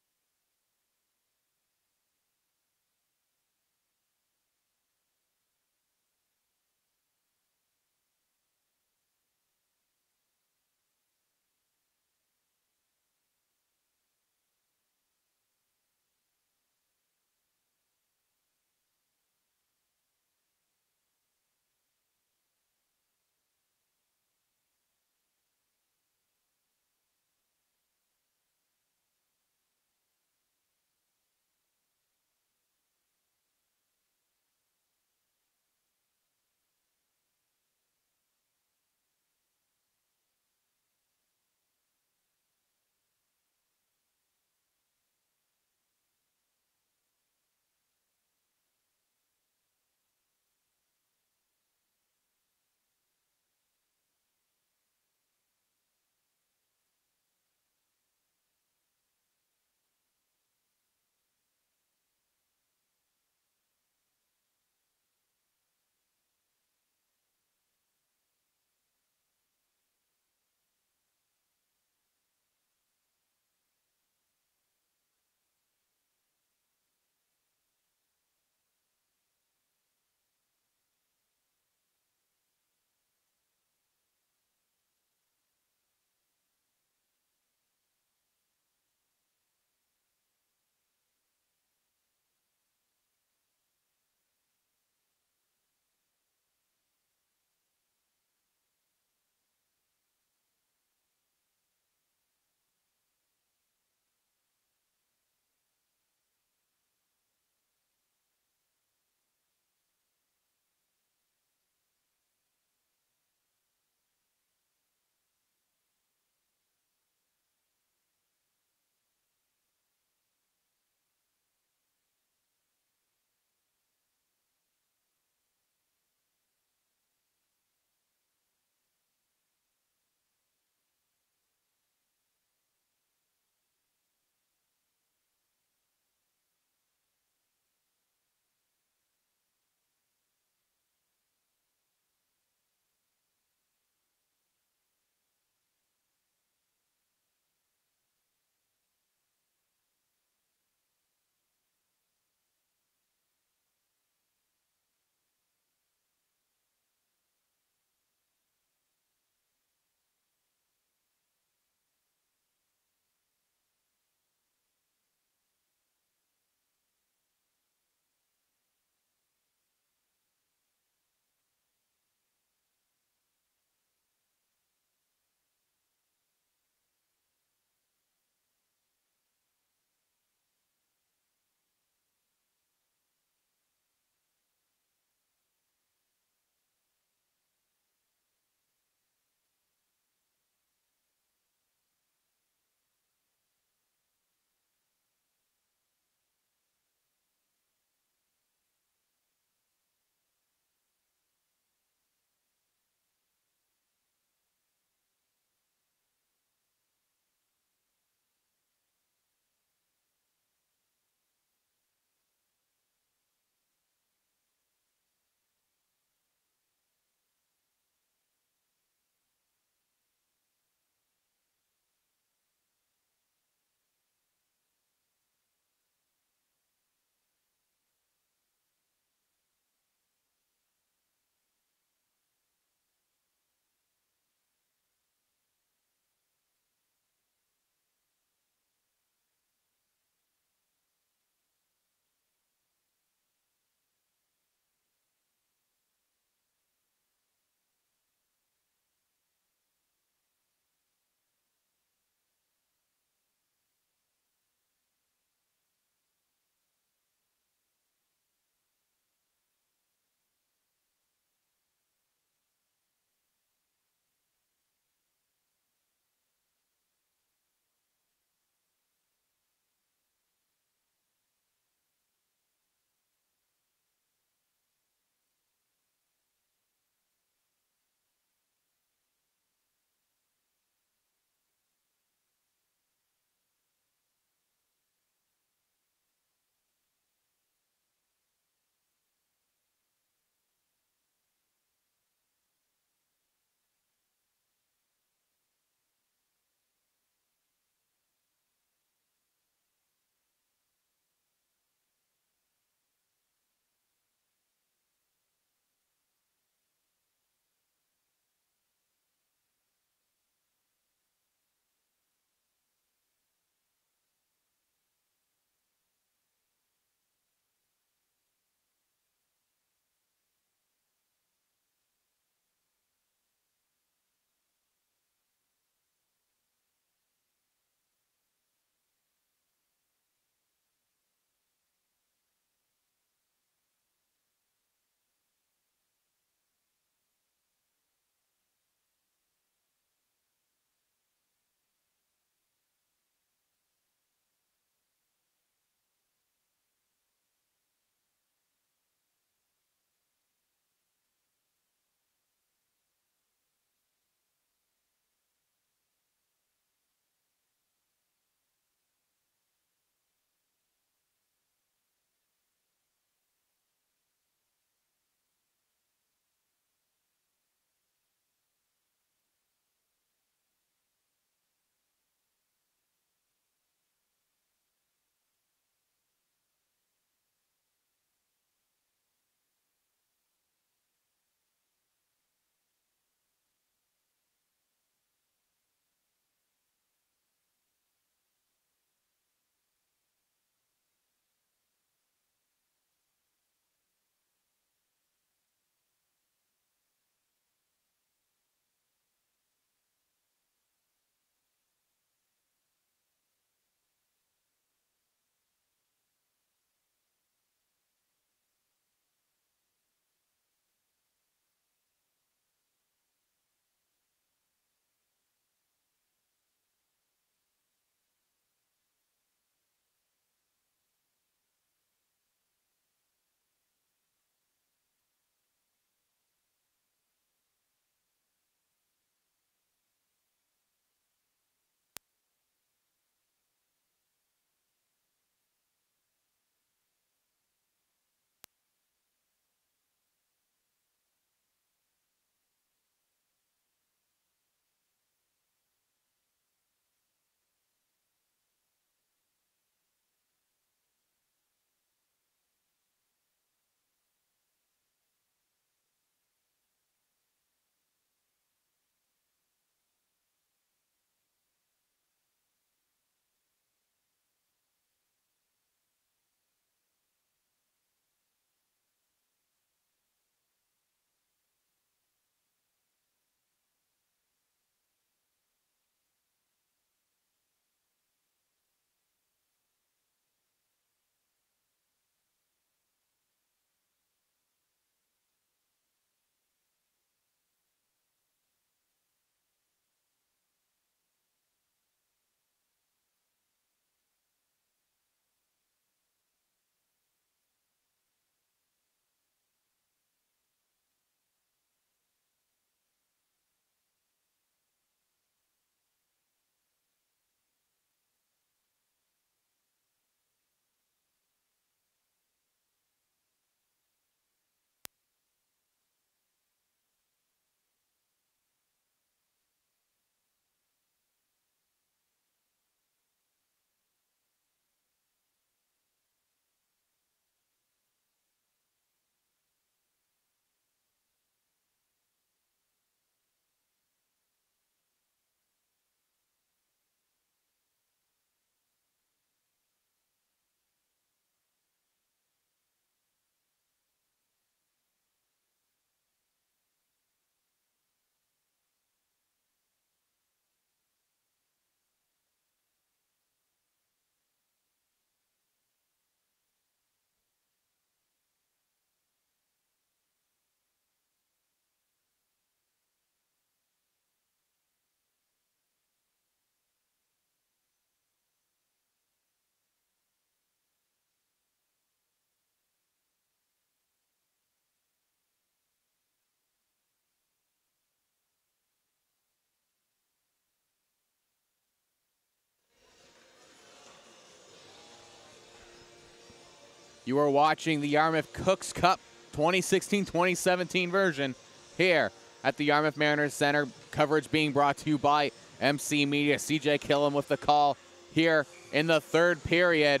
You are watching the Yarmouth Cooks Cup 2016-2017 version here at the Yarmouth Mariners Center. Coverage being brought to you by MC Media. CJ Killam with the call here in the third period.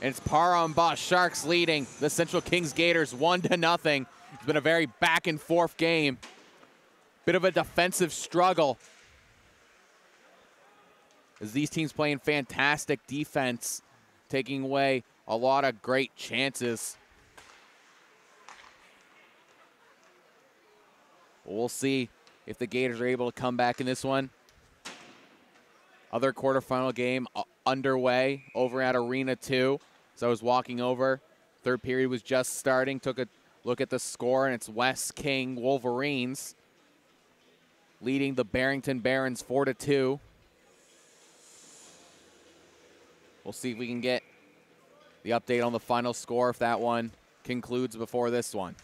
And it's Paramba Sharks leading the Central Kings Gators 1-0. It's been a very back and forth game. Bit of a defensive struggle as these teams playing fantastic defense, taking away a lot of great chances. We'll see if the Gators are able to come back in this one. Other quarterfinal game underway over at Arena 2. So I was walking over. Third period was just starting. Took a look at the score, and it's West King Wolverines leading the Barrington Barons 4-2. We'll see if we can get the update on the final score if that one concludes before this one.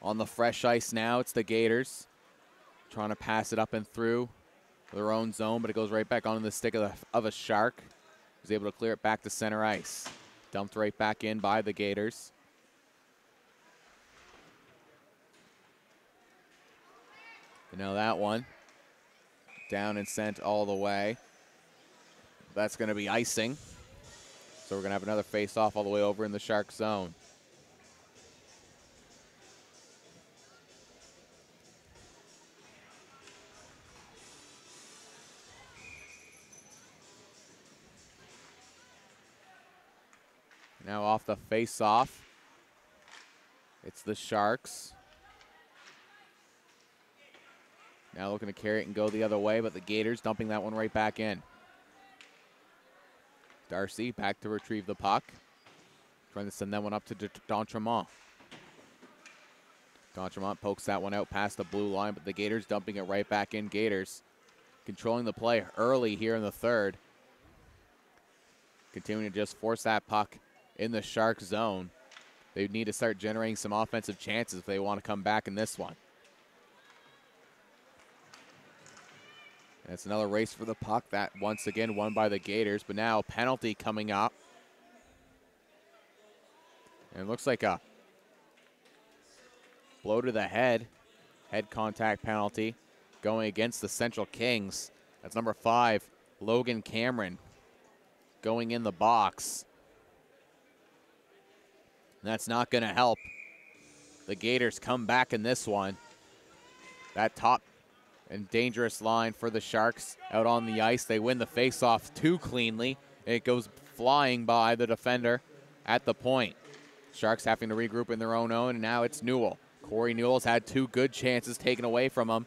On the fresh ice now, it's the Gators trying to pass it up and through their own zone, but it goes right back onto the stick of a Shark, who's able to clear it back to center ice. Dumped right back in by the Gators. And now that one down and sent all the way. That's going to be icing. So we're going to have another face-off all the way over in the Shark zone. Now off the face-off, it's the Sharks. Now looking to carry it and go the other way, but the Gators dumping that one right back in. Darcy back to retrieve the puck. Trying to send that one up to D'Entremont. D'Entremont pokes that one out past the blue line, but the Gators dumping it right back in. Gators controlling the play early here in the third. Continuing to just force that puck in the Shark zone. They need to start generating some offensive chances if they want to come back in this one. That's another race for the puck. That once again won by the Gators, but now penalty coming up. And it looks like a blow to the head contact penalty going against the Central Kings. That's number 5, Logan Cameron, going in the box. And that's not going to help the Gators come back in this one. That top and dangerous line for the Sharks out on the ice. They win the faceoff too cleanly. It goes flying by the defender at the point. Sharks having to regroup in their own and now it's Newell. Corey Newell's had 2 good chances taken away from him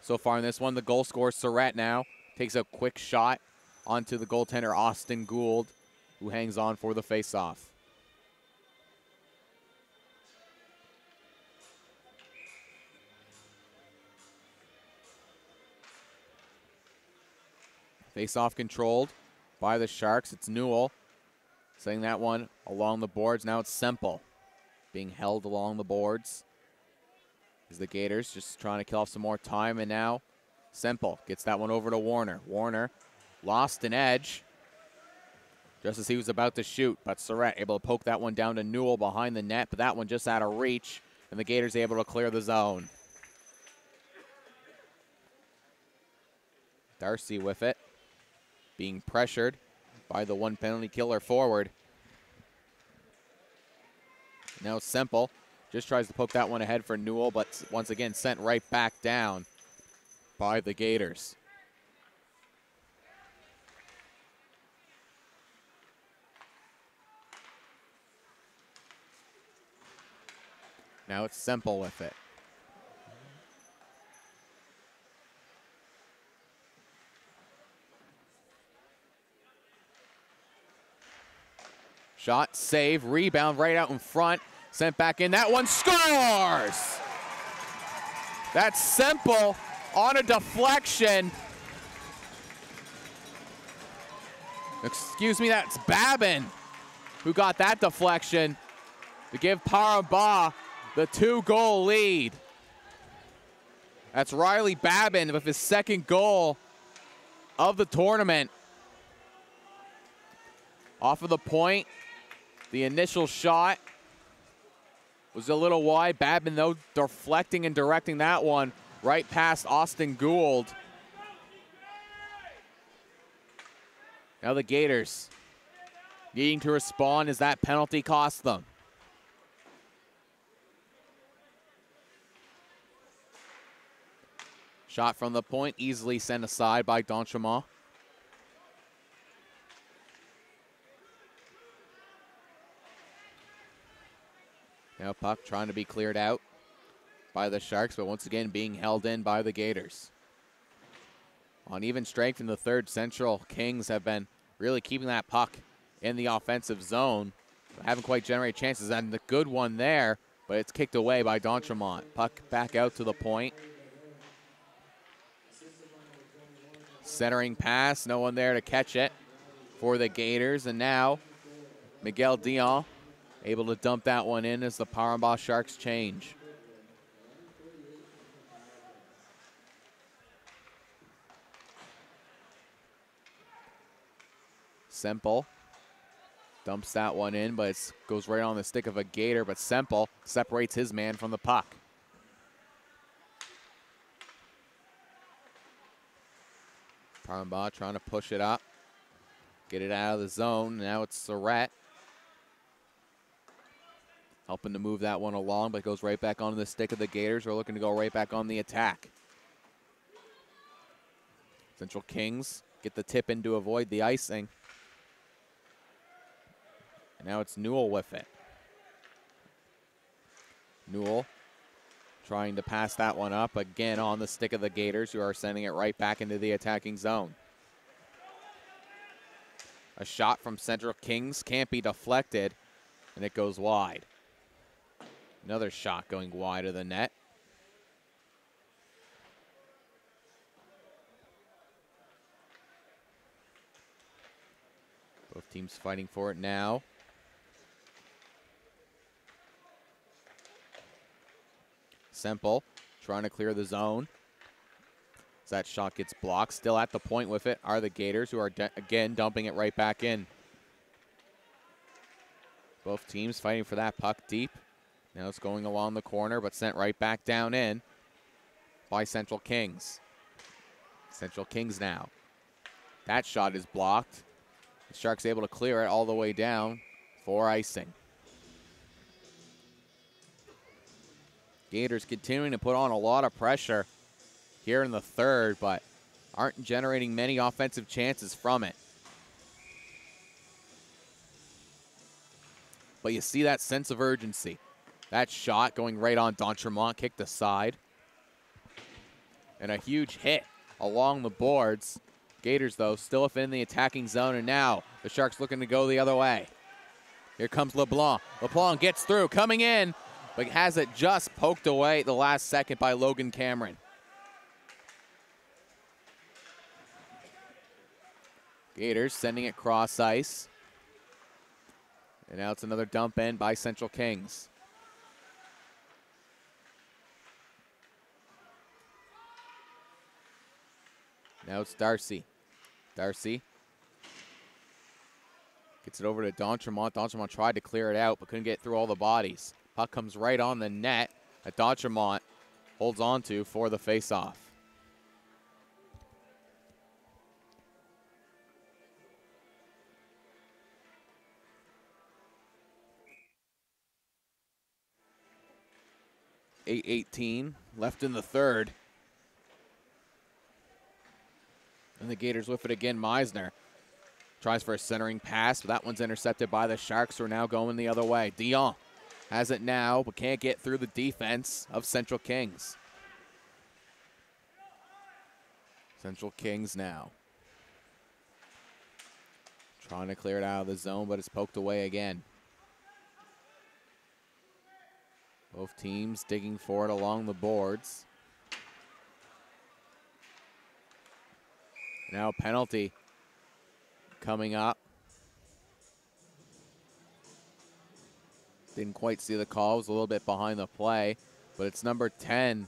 so far in this one. The goal scorer, Surratt, now takes a quick shot onto the goaltender, Austin Gould, who hangs on for the faceoff. Face-off controlled by the Sharks. It's Newell setting that one along the boards. Now it's Semple being held along the boards. As the Gators just trying to kill off some more time. And now Semple gets that one over to Warner. Warner lost an edge just as he was about to shoot. But Surratt able to poke that one down to Newell behind the net. But that one just out of reach. And the Gators able to clear the zone. Darcy with it, being pressured by the one penalty killer forward. Now Semple just tries to poke that one ahead for Newell, but once again sent right back down by the Gators. Now it's Semple with it. Shot, save, rebound right out in front. Sent back in. That one scores! That's Semple on a deflection. Excuse me, that's Babin who got that deflection to give Paramba the 2-goal lead. That's Riley Babin with his second goal of the tournament. Off of the point, the initial shot was a little wide. Babin, though, deflecting and directing that one right past Austin Gould. Now the Gators needing to respond as that penalty cost them. Shot from the point, easily sent aside by D'Entremont. Now puck trying to be cleared out by the Sharks, but once again being held in by the Gators. On even strength in the third, Central Kings have been really keeping that puck in the offensive zone. Haven't quite generated chances, and the good one there, but it's kicked away by D'Entremont. Puck back out to the point. Centering pass, no one there to catch it for the Gators, and now Miguel Dion able to dump that one in as the Powerhouse Sharks change. Semple dumps that one in, but it goes right on the stick of a Gator, but Semple separates his man from the puck. Powerhouse trying to push it up, get it out of the zone. Now it's Surratt helping to move that one along, but it goes right back onto the stick of the Gators. We're looking to go right back on the attack. Central Kings get the tip in to avoid the icing. And now it's Newell with it. Newell trying to pass that one up again on the stick of the Gators, who are sending it right back into the attacking zone. A shot from Central Kings can't be deflected, and it goes wide. Another shot going wide of the net. Both teams fighting for it now. Semple trying to clear the zone. As that shot gets blocked, still at the point with it are the Gators, who are again dumping it right back in. Both teams fighting for that puck deep. Now it's going along the corner, but sent right back down in by Central Kings. Central Kings now. That shot is blocked. The Sharks able to clear it all the way down for icing. Gators continuing to put on a lot of pressure here in the third, but aren't generating many offensive chances from it. But you see that sense of urgency. That shot going right on D'Entremont, kicked aside. And a huge hit along the boards. Gators, though, still within the attacking zone, and now the Sharks looking to go the other way. Here comes LeBlanc. LeBlanc gets through, coming in, but has it just poked away at the last second by Logan Cameron. Gators sending it cross ice. And now it's another dump in by Central Kings. Now it's Darcy. Darcy gets it over to D'Entremont. D'Entremont tried to clear it out, but couldn't get through all the bodies. Puck comes right on the net that D'Entremont holds on to for the faceoff. .818 left in the third. And the Gators with it again. Meisner tries for a centering pass, but that one's intercepted by the Sharks, who are now going the other way. Dion has it now, but can't get through the defense of Central Kings. Central Kings now trying to clear it out of the zone, but it's poked away again. Both teams digging for it along the boards. Now a penalty coming up. Didn't quite see the call. It was a little bit behind the play, but it's number 10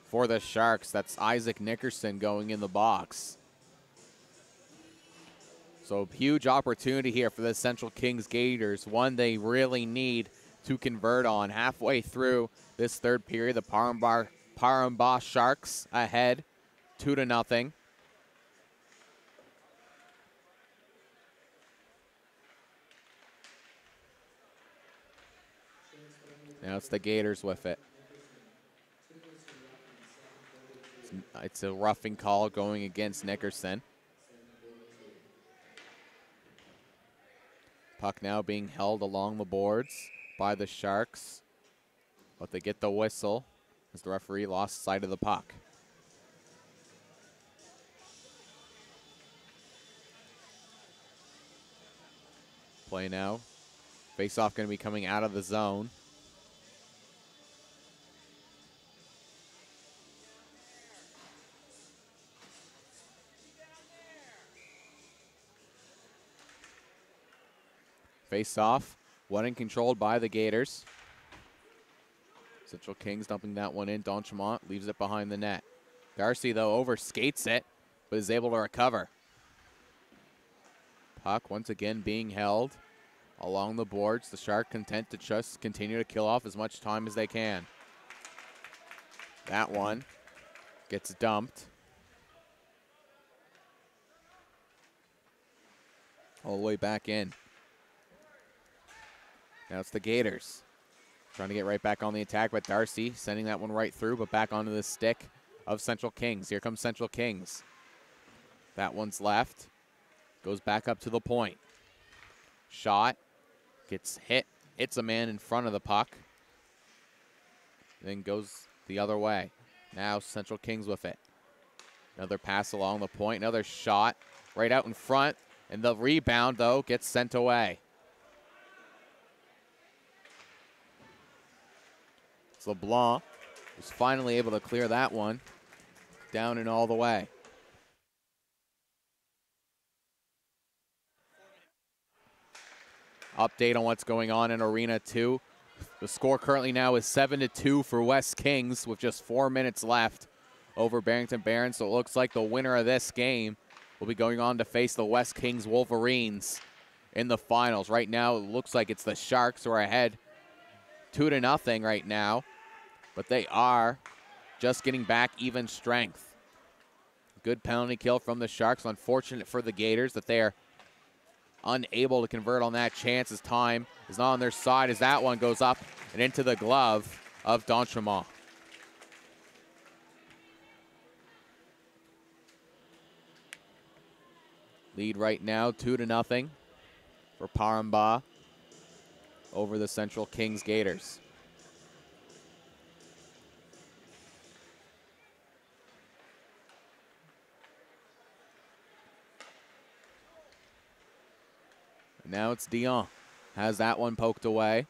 for the Sharks. That's Isaac Nickerson going in the box. So huge opportunity here for the Central Kings Gators, one they really need to convert on. Halfway through this third period, the Parambah Sharks ahead 2-0. Now it's the Gators with it. It's a roughing call going against Nickerson. Puck now being held along the boards by the Sharks, but they get the whistle as the referee lost sight of the puck. Play now. Face-off going to be coming out of the zone. Face-off, won and controlled by the Gators. Central Kings dumping that one in. D'Entremont leaves it behind the net. Darcy, though, overskates it, but is able to recover. Puck once again being held along the boards. The Shark content to just continue to kill off as much time as they can. That one gets dumped. All the way back in. Now it's the Gators trying to get right back on the attack, but Darcy sending that one right through, but back onto the stick of Central Kings. Here comes Central Kings. That one's left. Goes back up to the point. Shot. Gets hit. Hits a man in front of the puck. Then goes the other way. Now Central Kings with it. Another pass along the point. Another shot right out in front. And the rebound, though, gets sent away. It's LeBlanc, who's finally able to clear that one down and all the way. Update on what's going on in Arena 2. The score currently now is 7-2 for West Kings with just 4 minutes left over Barrington Barons. So it looks like the winner of this game will be going on to face the West Kings Wolverines in the finals. Right now, it looks like it's the Sharks who are ahead 2-0 right now, but they are just getting back even strength. Good penalty kill from the Sharks. Unfortunate for the Gators that they are unable to convert on that chance as time is not on their side as that one goes up and into the glove of D'Entremont. Lead right now 2-0 for Parambah over the Central Kings Gators. And now it's Dion. Has that one poked away.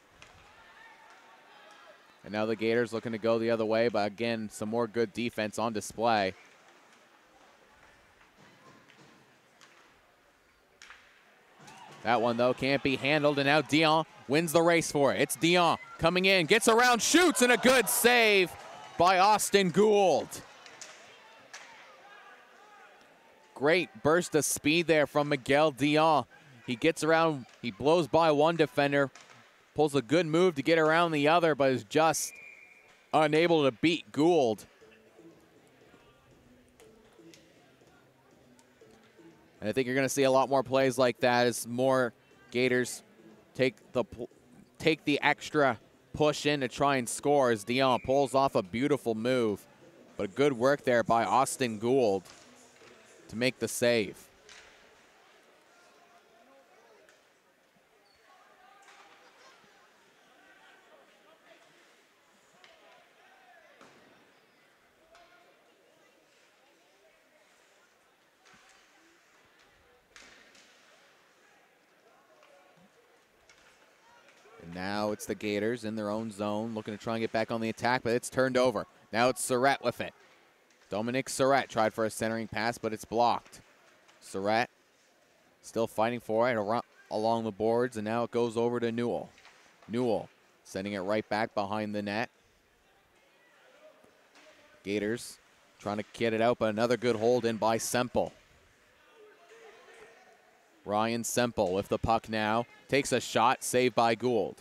And now the Gators looking to go the other way, but again, some more good defense on display. That one, though, can't be handled, and now Dion wins the race for it. It's Dion coming in, gets around, shoots, and a good save by Austin Gould. Great burst of speed there from Miguel Dion. He gets around, he blows by one defender, pulls a good move to get around the other, but is just unable to beat Gould. And I think you're going to see a lot more plays like that as more Gators take the extra push in to try and score as Dion pulls off a beautiful move. But good work there by Austin Gould to make the save. Now it's the Gators in their own zone, looking to try and get back on the attack, but it's turned over. Now it's Surratt with it. Dominic Surratt tried for a centering pass, but it's blocked. Surratt still fighting for it along the boards, and now it goes over to Newell. Newell sending it right back behind the net. Gators trying to get it out, but another good hold in by Semple. Ryan Semple with the puck now. Takes a shot, saved by Gould.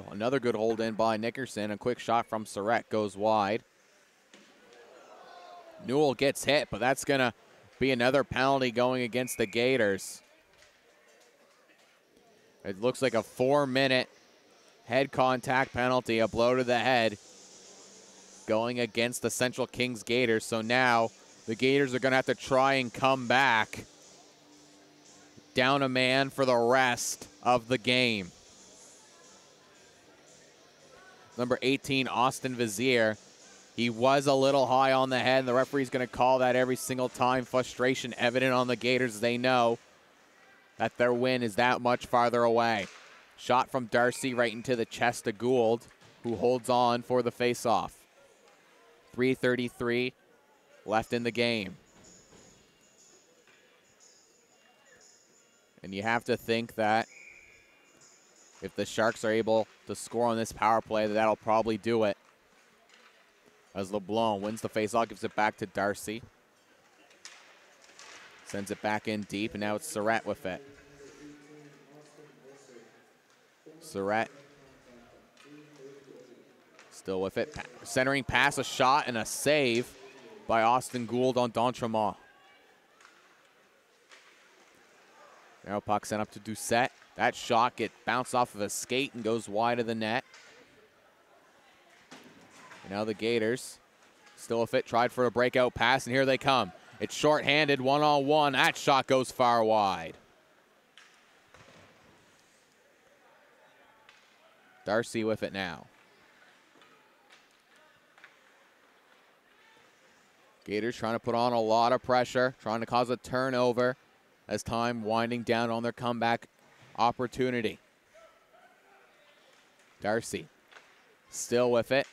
Another good hold in by Nickerson. A quick shot from Surratt goes wide. Newell gets hit, but that's going to be another penalty going against the Gators. It looks like a 4-minute head contact penalty, a blow to the head going against the Central Kings Gators. So now the Gators are going to have to try and come back down a man for the rest of the game. Number 18, Austin Vizier. He was a little high on the head, and the referee's going to call that every single time. Frustration evident on the Gators. They know that their win is that much farther away. Shot from Darcy right into the chest of Gould, who holds on for the faceoff. 3:33 left in the game. And you have to think that if the Sharks are able to score on this power play, that'll probably do it. As LeBlanc wins the faceoff, gives it back to Darcy. Sends it back in deep, and now it's Surratt with it. Surratt still with it. Centering pass, a shot, and a save by Austin Gould on D'Entremont. Now puck sent up to Doucette. That shot gets bounced off of a skate and goes wide of the net. And now the Gators still a fit, tried for a breakout pass, and here they come. It's shorthanded, one-on-one. That shot goes far wide. Darcy with it now. Gators trying to put on a lot of pressure, trying to cause a turnover as time winding down on their comeback opportunity. Darcy still with it.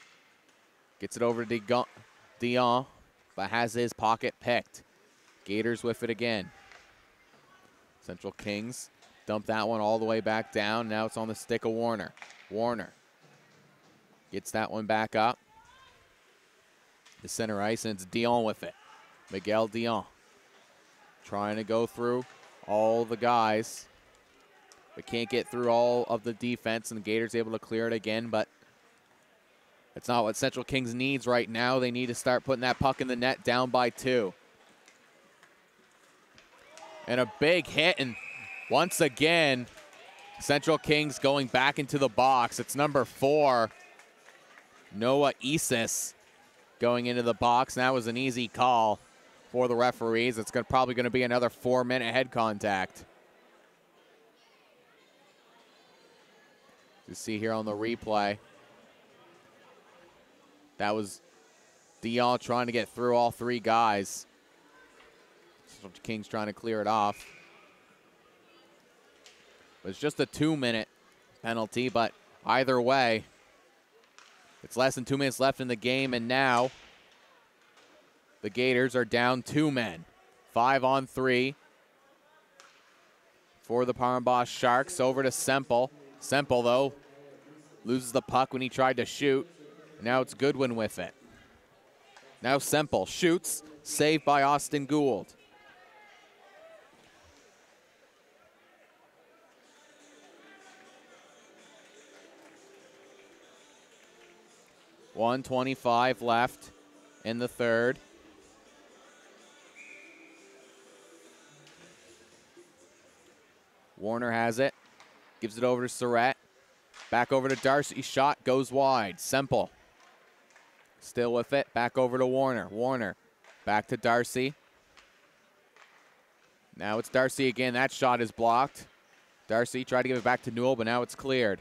Gets it over to Dion, but has his pocket picked. Gators with it again. Central Kings dump that one all the way back down. Now it's on the stick of Warner. Warner gets that one back up. The center ice, and it's Dion with it. Miguel Dion trying to go through all the guys, but can't get through all of the defense, and the Gators able to clear it again, but it's not what Central Kings needs right now. They need to start putting that puck in the net, down by 2. And a big hit, and once again, Central Kings going back into the box. It's number 4, Noah Isis, going into the box. And that was an easy call for the referees. It's probably going to be another 4-minute head contact. You see here on the replay, that was Dion trying to get through all 3 guys. Kings trying to clear it off. It's just a 2-minute penalty, but either way, it's less than 2 minutes left in the game, and now the Gators are down 2 men. 5-on-3 for the Parmbosch Sharks. Over to Semple. Semple, though, loses the puck when he tried to shoot. Now it's Goodwin with it. Now Semple shoots, saved by Austin Gould. .125 left in the third. Warner has it. Gives it over to Surratt. Back over to Darcy. Shot goes wide. Semple still with it. Back over to Warner. Warner back to Darcy. Now it's Darcy again. That shot is blocked. Darcy tried to give it back to Newell, but now it's cleared.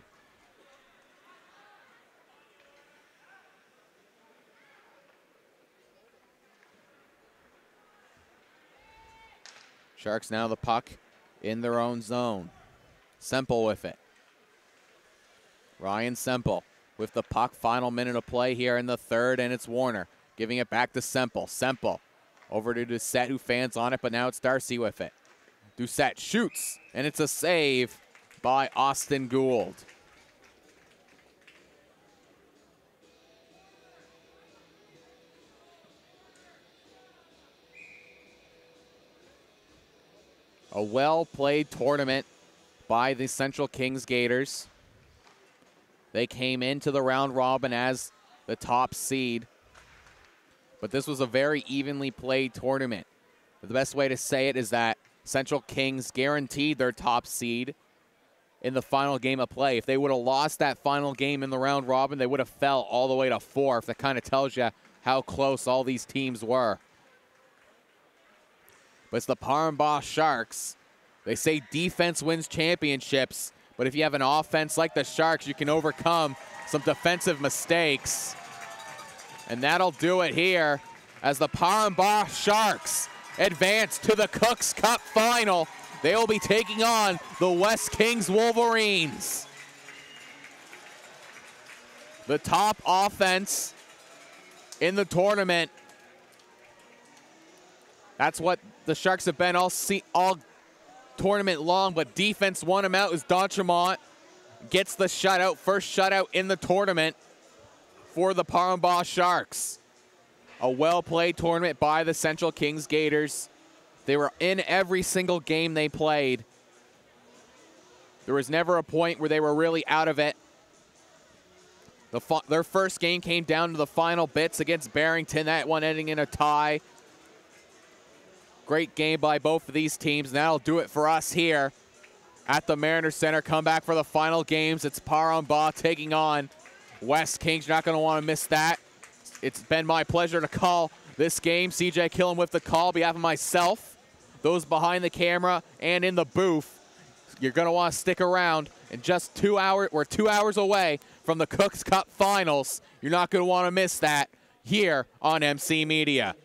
Sharks now the puck in their own zone. Semple with it. Ryan Semple with the puck. Final minute of play here in the third, and it's Warner giving it back to Semple. Semple over to Doucette, who fans on it, but now it's Darcy with it. Doucette shoots, and it's a save by Austin Gould. A well-played tournament by the Central Kings Gators. They came into the round robin as the top seed, but this was a very evenly played tournament. The best way to say it is that Central Kings guaranteed their top seed in the final game of play. If they would have lost that final game in the round robin, they would have fell all the way to 4th. That kind of tells you how close all these teams were. But it's the Parham Sharks. They say defense wins championships, but if you have an offense like the Sharks, you can overcome some defensive mistakes. And that'll do it here as the Parham Sharks advance to the Cooks Cup final. They will be taking on the West Kings Wolverines. The top offense in the tournament. That's what the Sharks have been all tournament long, but defense won him out as D'Entremont gets the shutout, first shutout in the tournament for the Parham Sharks. A well-played tournament by the Central Kings Gators. They were in every single game they played. There was never a point where they were really out of it. Their first game came down to the final bits against Barrington, that one ending in a tie. Great game by both of these teams, and that'll do it for us here at the Mariners Center. Come back for the final games. It's Parham taking on West Kings. You're not going to want to miss that. It's been my pleasure to call this game. CJ Killam with the call on behalf of myself, those behind the camera, and in the booth. You're going to want to stick around. In just 2 hours, we're 2 hours away from the Cooks Cup Finals. You're not going to want to miss that here on MC Media.